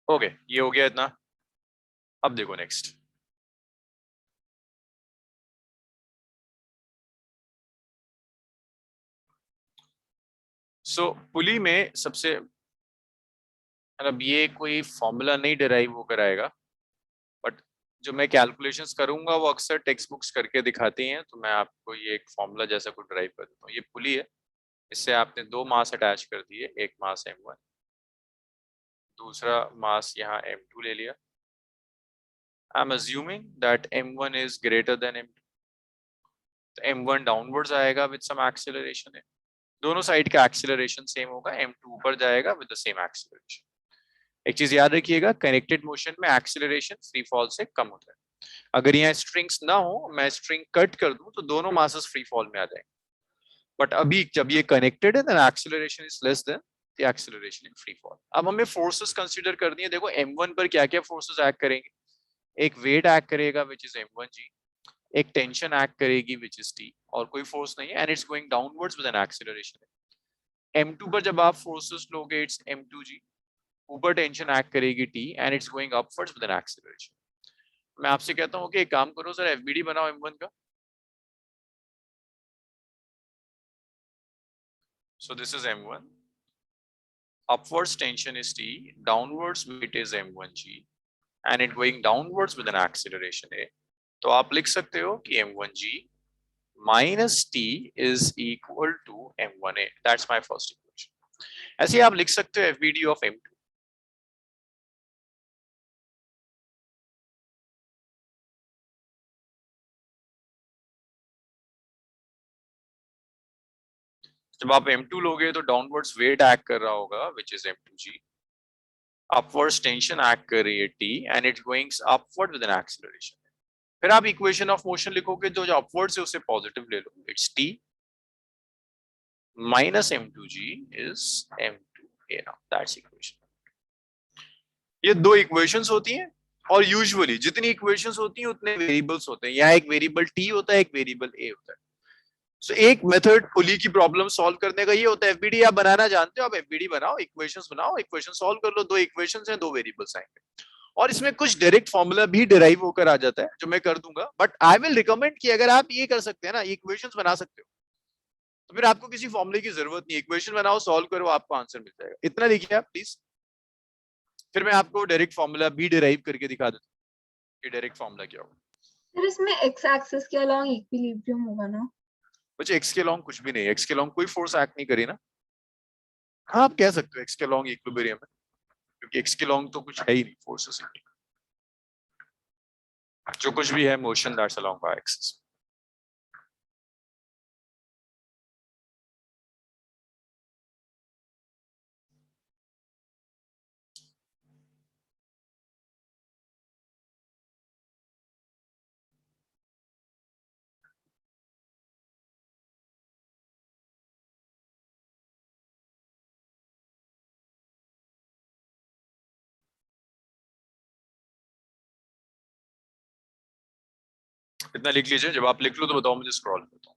ओके ये हो गया इतना। अब देखो नेक्स्ट। सो पुली में सबसे मतलब ये कोई फॉर्मूला नहीं डिराइव होकर आएगा, बट जो मैं कैलकुलेशंस करूंगा वो अक्सर टेक्स्ट बुक्स करके दिखाती हैं, तो मैं आपको ये एक फॉर्मूला जैसा कुछ ड्राइव कर देता हूँ। ये पुली है, इससे आपने 2 मास अटैच कर दिए, एक मास m1, दूसरा मास यहाँ m2 ले लिया। I am assuming that m1 is greater than m2, तो m1 डाउनवर्ड्स आएगा विद सम एक्सेलरेशन है, दोनों साइड का एक्सेलरेशन सेम होगा, m2 ऊपर जाएगा विद द सेम एक्सेलरेशन। एक चीज याद रखिएगा, कनेक्टेड मोशन में एक्सेलरेशन फ्री फॉल से कम होता है। अगर यहाँ स्ट्रिंग्स ना हो, मैं स्ट्रिंग कट कर दूं तो दोनों मासेस फ्री फॉल में आ जाएंगे, बट अभी जब ये कनेक्टेड है then acceleration is less than the acceleration in free fall. अब हमें फोर्सेस कंसीडर कर दिए, देखो m1 पर क्या क्या फोर्सेस एक्ट करेंगे। एक वेट एक्ट करेगा विच इज m1g, एक टेंशन एक्ट करेगी विच इज t, और कोई फोर्स नहीं है, and it's going downwards with an acceleration. m2 पर जब आप फोर्सेस लोगे इट्स m2g, ऊपर टेंशन एक्ट करेगी t and it's going upwards with an acceleration. मैं आपसे कहता हूँ कि एक काम करो सर, एफबीडी बनाओ m1 का। So this is m1, upwards tension is t, downwards weight is m1g, and it going downwards with an acceleration a. तो आप लिख सकते हो कि m1g minus t is equal to m1a. That's my first equation. ऐसे आप लिख सकते हो fbd of m2. जब आप m2 लोगे तो डाउनवर्ड्स वेट एक्ट कर रहा होगा which is m2g, upwards tension act कर रही है t and it going upward with an acceleration. फिर आप इक्वेशन ऑफ मोशन लिखोगे, जो अपवर्ड से उसे पॉजिटिव ले लो, it's t minus m2g is m2a. now that's equation। ये 2 इक्वेशंस होती हैं, और यूजुअली जितनी इक्वेशंस होती हैं उतने वेरिएबल्स होते हैं। यहाँ एक वेरिएबल t होता है, एक वेरिएबल a होता है। सो एक मेथड पुली की प्रॉब्लम सॉल्व करने का ये होता है, एफबीडी आप बनाना जानते हो, आप एफबीडी बनाओ, इक्वेशंस बनाओ, इक्वेशन सॉल्व कर लो, 2 इक्वेशंस हैं, 2 वेरिएबल्स आएंगे, और इसमें कुछ डायरेक्ट फॉर्मूला भी डिराइव होकर आ जाता है जो मैं कर दूंगा, बट आई विल रिकमेंड कि अगर आप ये कर सकते हैं ना, इक्वेशंस बना सकते हो, तो फिर आपको किसी फॉर्मूले की जरूरत नहीं, इक्वेशन बनाओ, सॉल्व करो, आपको आंसर मिल जाएगा। इतना लिखिए आप प्लीज, फिर मैं आपको डायरेक्ट फॉर्मूला भी डिराइव करके दिखा देता हूँ कि डायरेक्ट फॉर्मूला क्या होगा। फिर इसमें एक्स एक्सिस के अलोंग इक्विलिब्रियम होगा ना? बच्चे एक्स के लॉन्ग कुछ भी नहीं है, एक्स के लॉन्ग कोई फोर्स एक्ट नहीं करी ना। हाँ आप कह सकते हो एक्स के लॉन्ग इक्विलिब्रियम है, क्योंकि एक्स के लॉन्ग तो कुछ है ही नहीं फोर्सेस, जो कुछ भी है motion that's along Y axis. इतना लिख लीजिए, जब आप लिख लो तो बताओ, मुझे स्क्रॉल करता हूँ।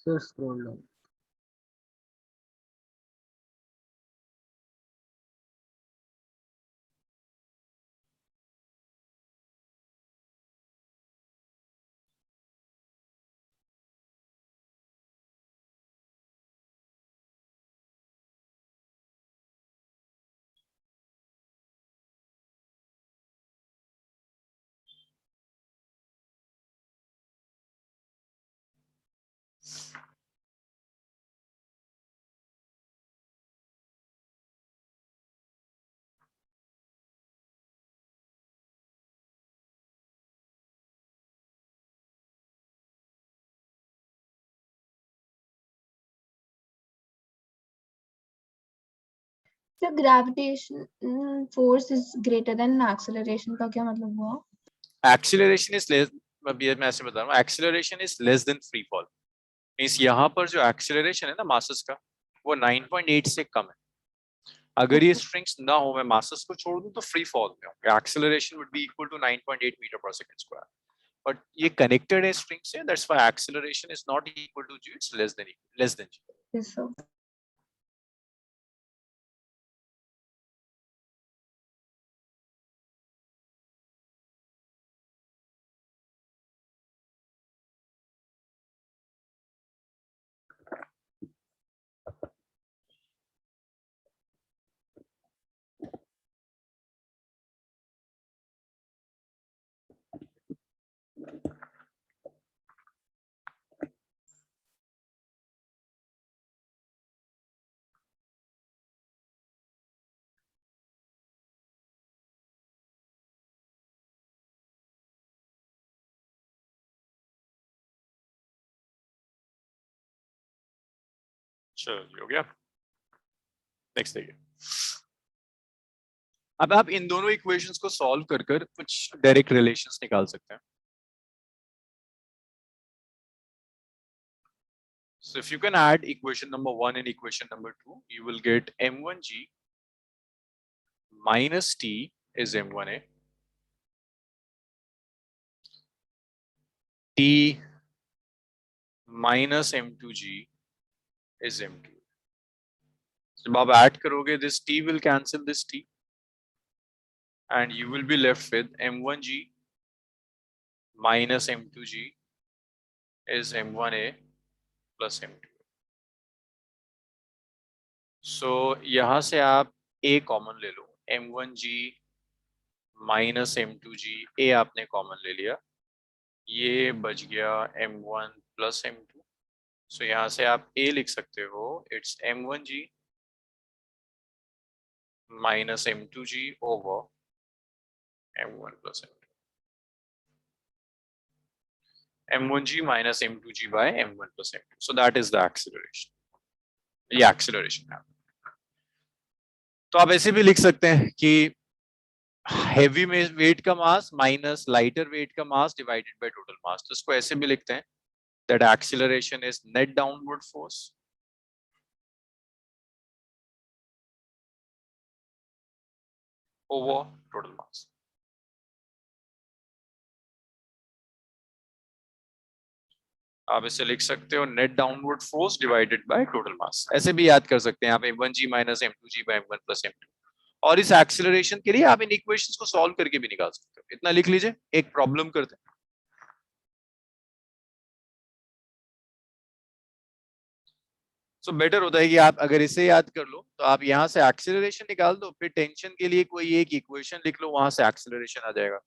Sir, scroll down. The gravitation force is greater than acceleration का क्या मतलब हुआ? एक्सीलरेशन इज लेस, मैं ऐसे बता रहा हूँ, acceleration is less then free fall. Means यहाँ पर जो एक्सीलरेशन है ना मासेस का, वो 9.8 से कम है। अगर ये स्ट्रिंग्स ना हो, मैं मासेस को छोड़ दूं तो फ्री फॉल में होंगे, acceleration would be equal to 9.8 metre पर सेकंड स्क्वायर, बट ये कनेक्टेड है स्ट्रिंग से, that's why acceleration is not equal to g, it's less than g। Yes, sir. चलो जी, हो गया। नेक्स्ट देखिए, अब आप इन दोनों इक्वेशंस को सॉल्व कर कर कुछ डायरेक्ट रिलेशंस निकाल सकते हैं। So if you can add equation number 1 and equation number 2, you will get m1g minus t is m1a, t minus m2g is m2. जब आप ऐड करोगे, this t will cancel this t and you will be left with m1g minus m2g is m1a plus m2. So यहां से आप a कॉमन ले लो, m1g माइनस m2g, a आपने कॉमन ले लिया, ये बच गया m1 प्लस m2. सो यहाँ से आप a लिख सकते हो, it's m1g minus m2g over m1 plus m2. m1g minus m2g by m1 plus m2. So that is the acceleration. ये acceleration है. तो आप ऐसे भी लिख सकते हैं कि हेवी में वेट का मास माइनस लाइटर वेट का मास डिवाइडेड बाय टोटल मास. तो इसको ऐसे भी लिखते हैं that acceleration is net downward force over total mass. आप इसे लिख सकते हो net downward force divided by total मास. ऐसे भी याद कर सकते हैं आप m1g minus m2g bye m1 plus m2. और इस एक्सीलरेशन के लिए आप इन इक्वेशंस को सॉल्व करके भी निकाल सकते हो. इतना लिख लीजिए. एक प्रॉब्लम करते हैं. सो बेटर होता है कि आप अगर इसे याद कर लो तो आप यहां से एक्सीलरेशन निकाल दो, फिर टेंशन के लिए कोई एक इक्वेशन लिख लो, वहां से एक्सीलरेशन आ जाएगा.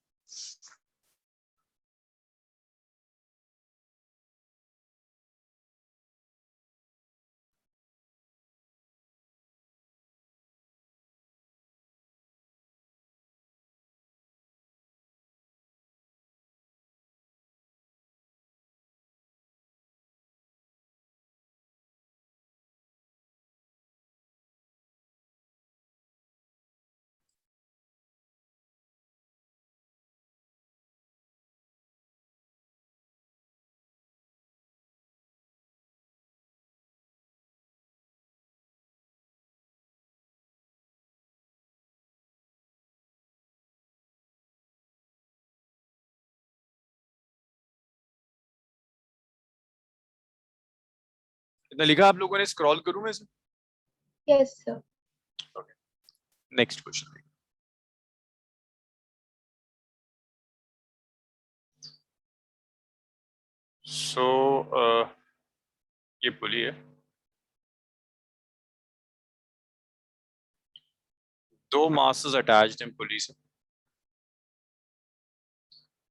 इतना लिखा आप लोगों ने, स्क्रॉल करूं मैं इसे? Yes, sir. Next question. So ये पुली है, दो मासेस अटैच्ड हैं पुली से.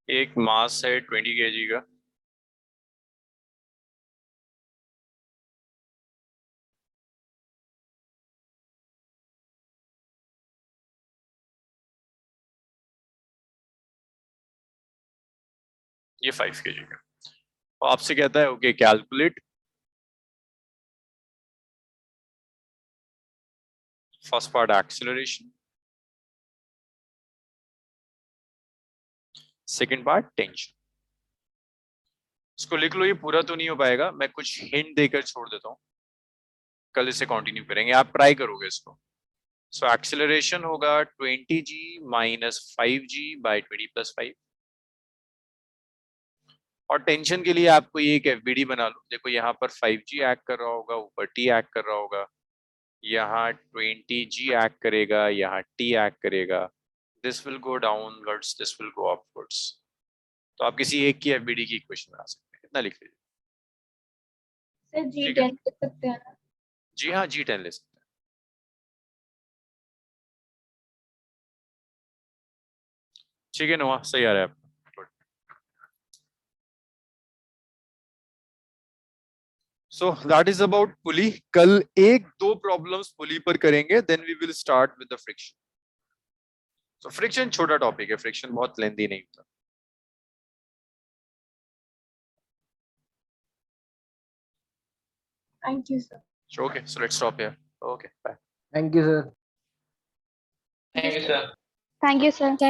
एक मास है 20 kg का, ये 5 kg का. तो आपसे कहता है okay calculate first part acceleration, second part tension. इसको लिख लो. ये पूरा तो नहीं हो पाएगा, मैं कुछ हिंट देकर छोड़ देता हूँ, कल इसे कंटिन्यू करेंगे. आप ट्राई करोगे इसको. सो एक्सीलरेशन होगा 20g minus 5g bye 20 plus 5. और टेंशन के लिए आप कोई एक एफबीडी बना लो. देखो यहाँ पर 5g एक्ट कर रहा होगा, ऊपर t एक्ट कर रहा होगा, यहाँ 20g एक्ट करेगा, यहाँ t एक्ट करेगा. This will go downwards, this will go upwards. तो आप किसी एक की एफबीडी की इक्वेशन बना सकते हैं. इतना लिख लीजिए. Sir, ठीक है. G10 लिख सकते हैं ना? जी हाँ, G10 ले सकते हैं. ठीक है नोआ, सही आ रहा है आप. So that is about pulley. कल एक दो प्रॉब्लम्स पुली पर करेंगे, then we will start with the friction. So friction छोटा टॉपिक है, फ्रिक्शन बहुत लेंदी नहीं होता. Thank you, sir. Okay, so let's stop here. Okay, bye. Thank you, sir. Thank you, sir. Thank you, sir. Thank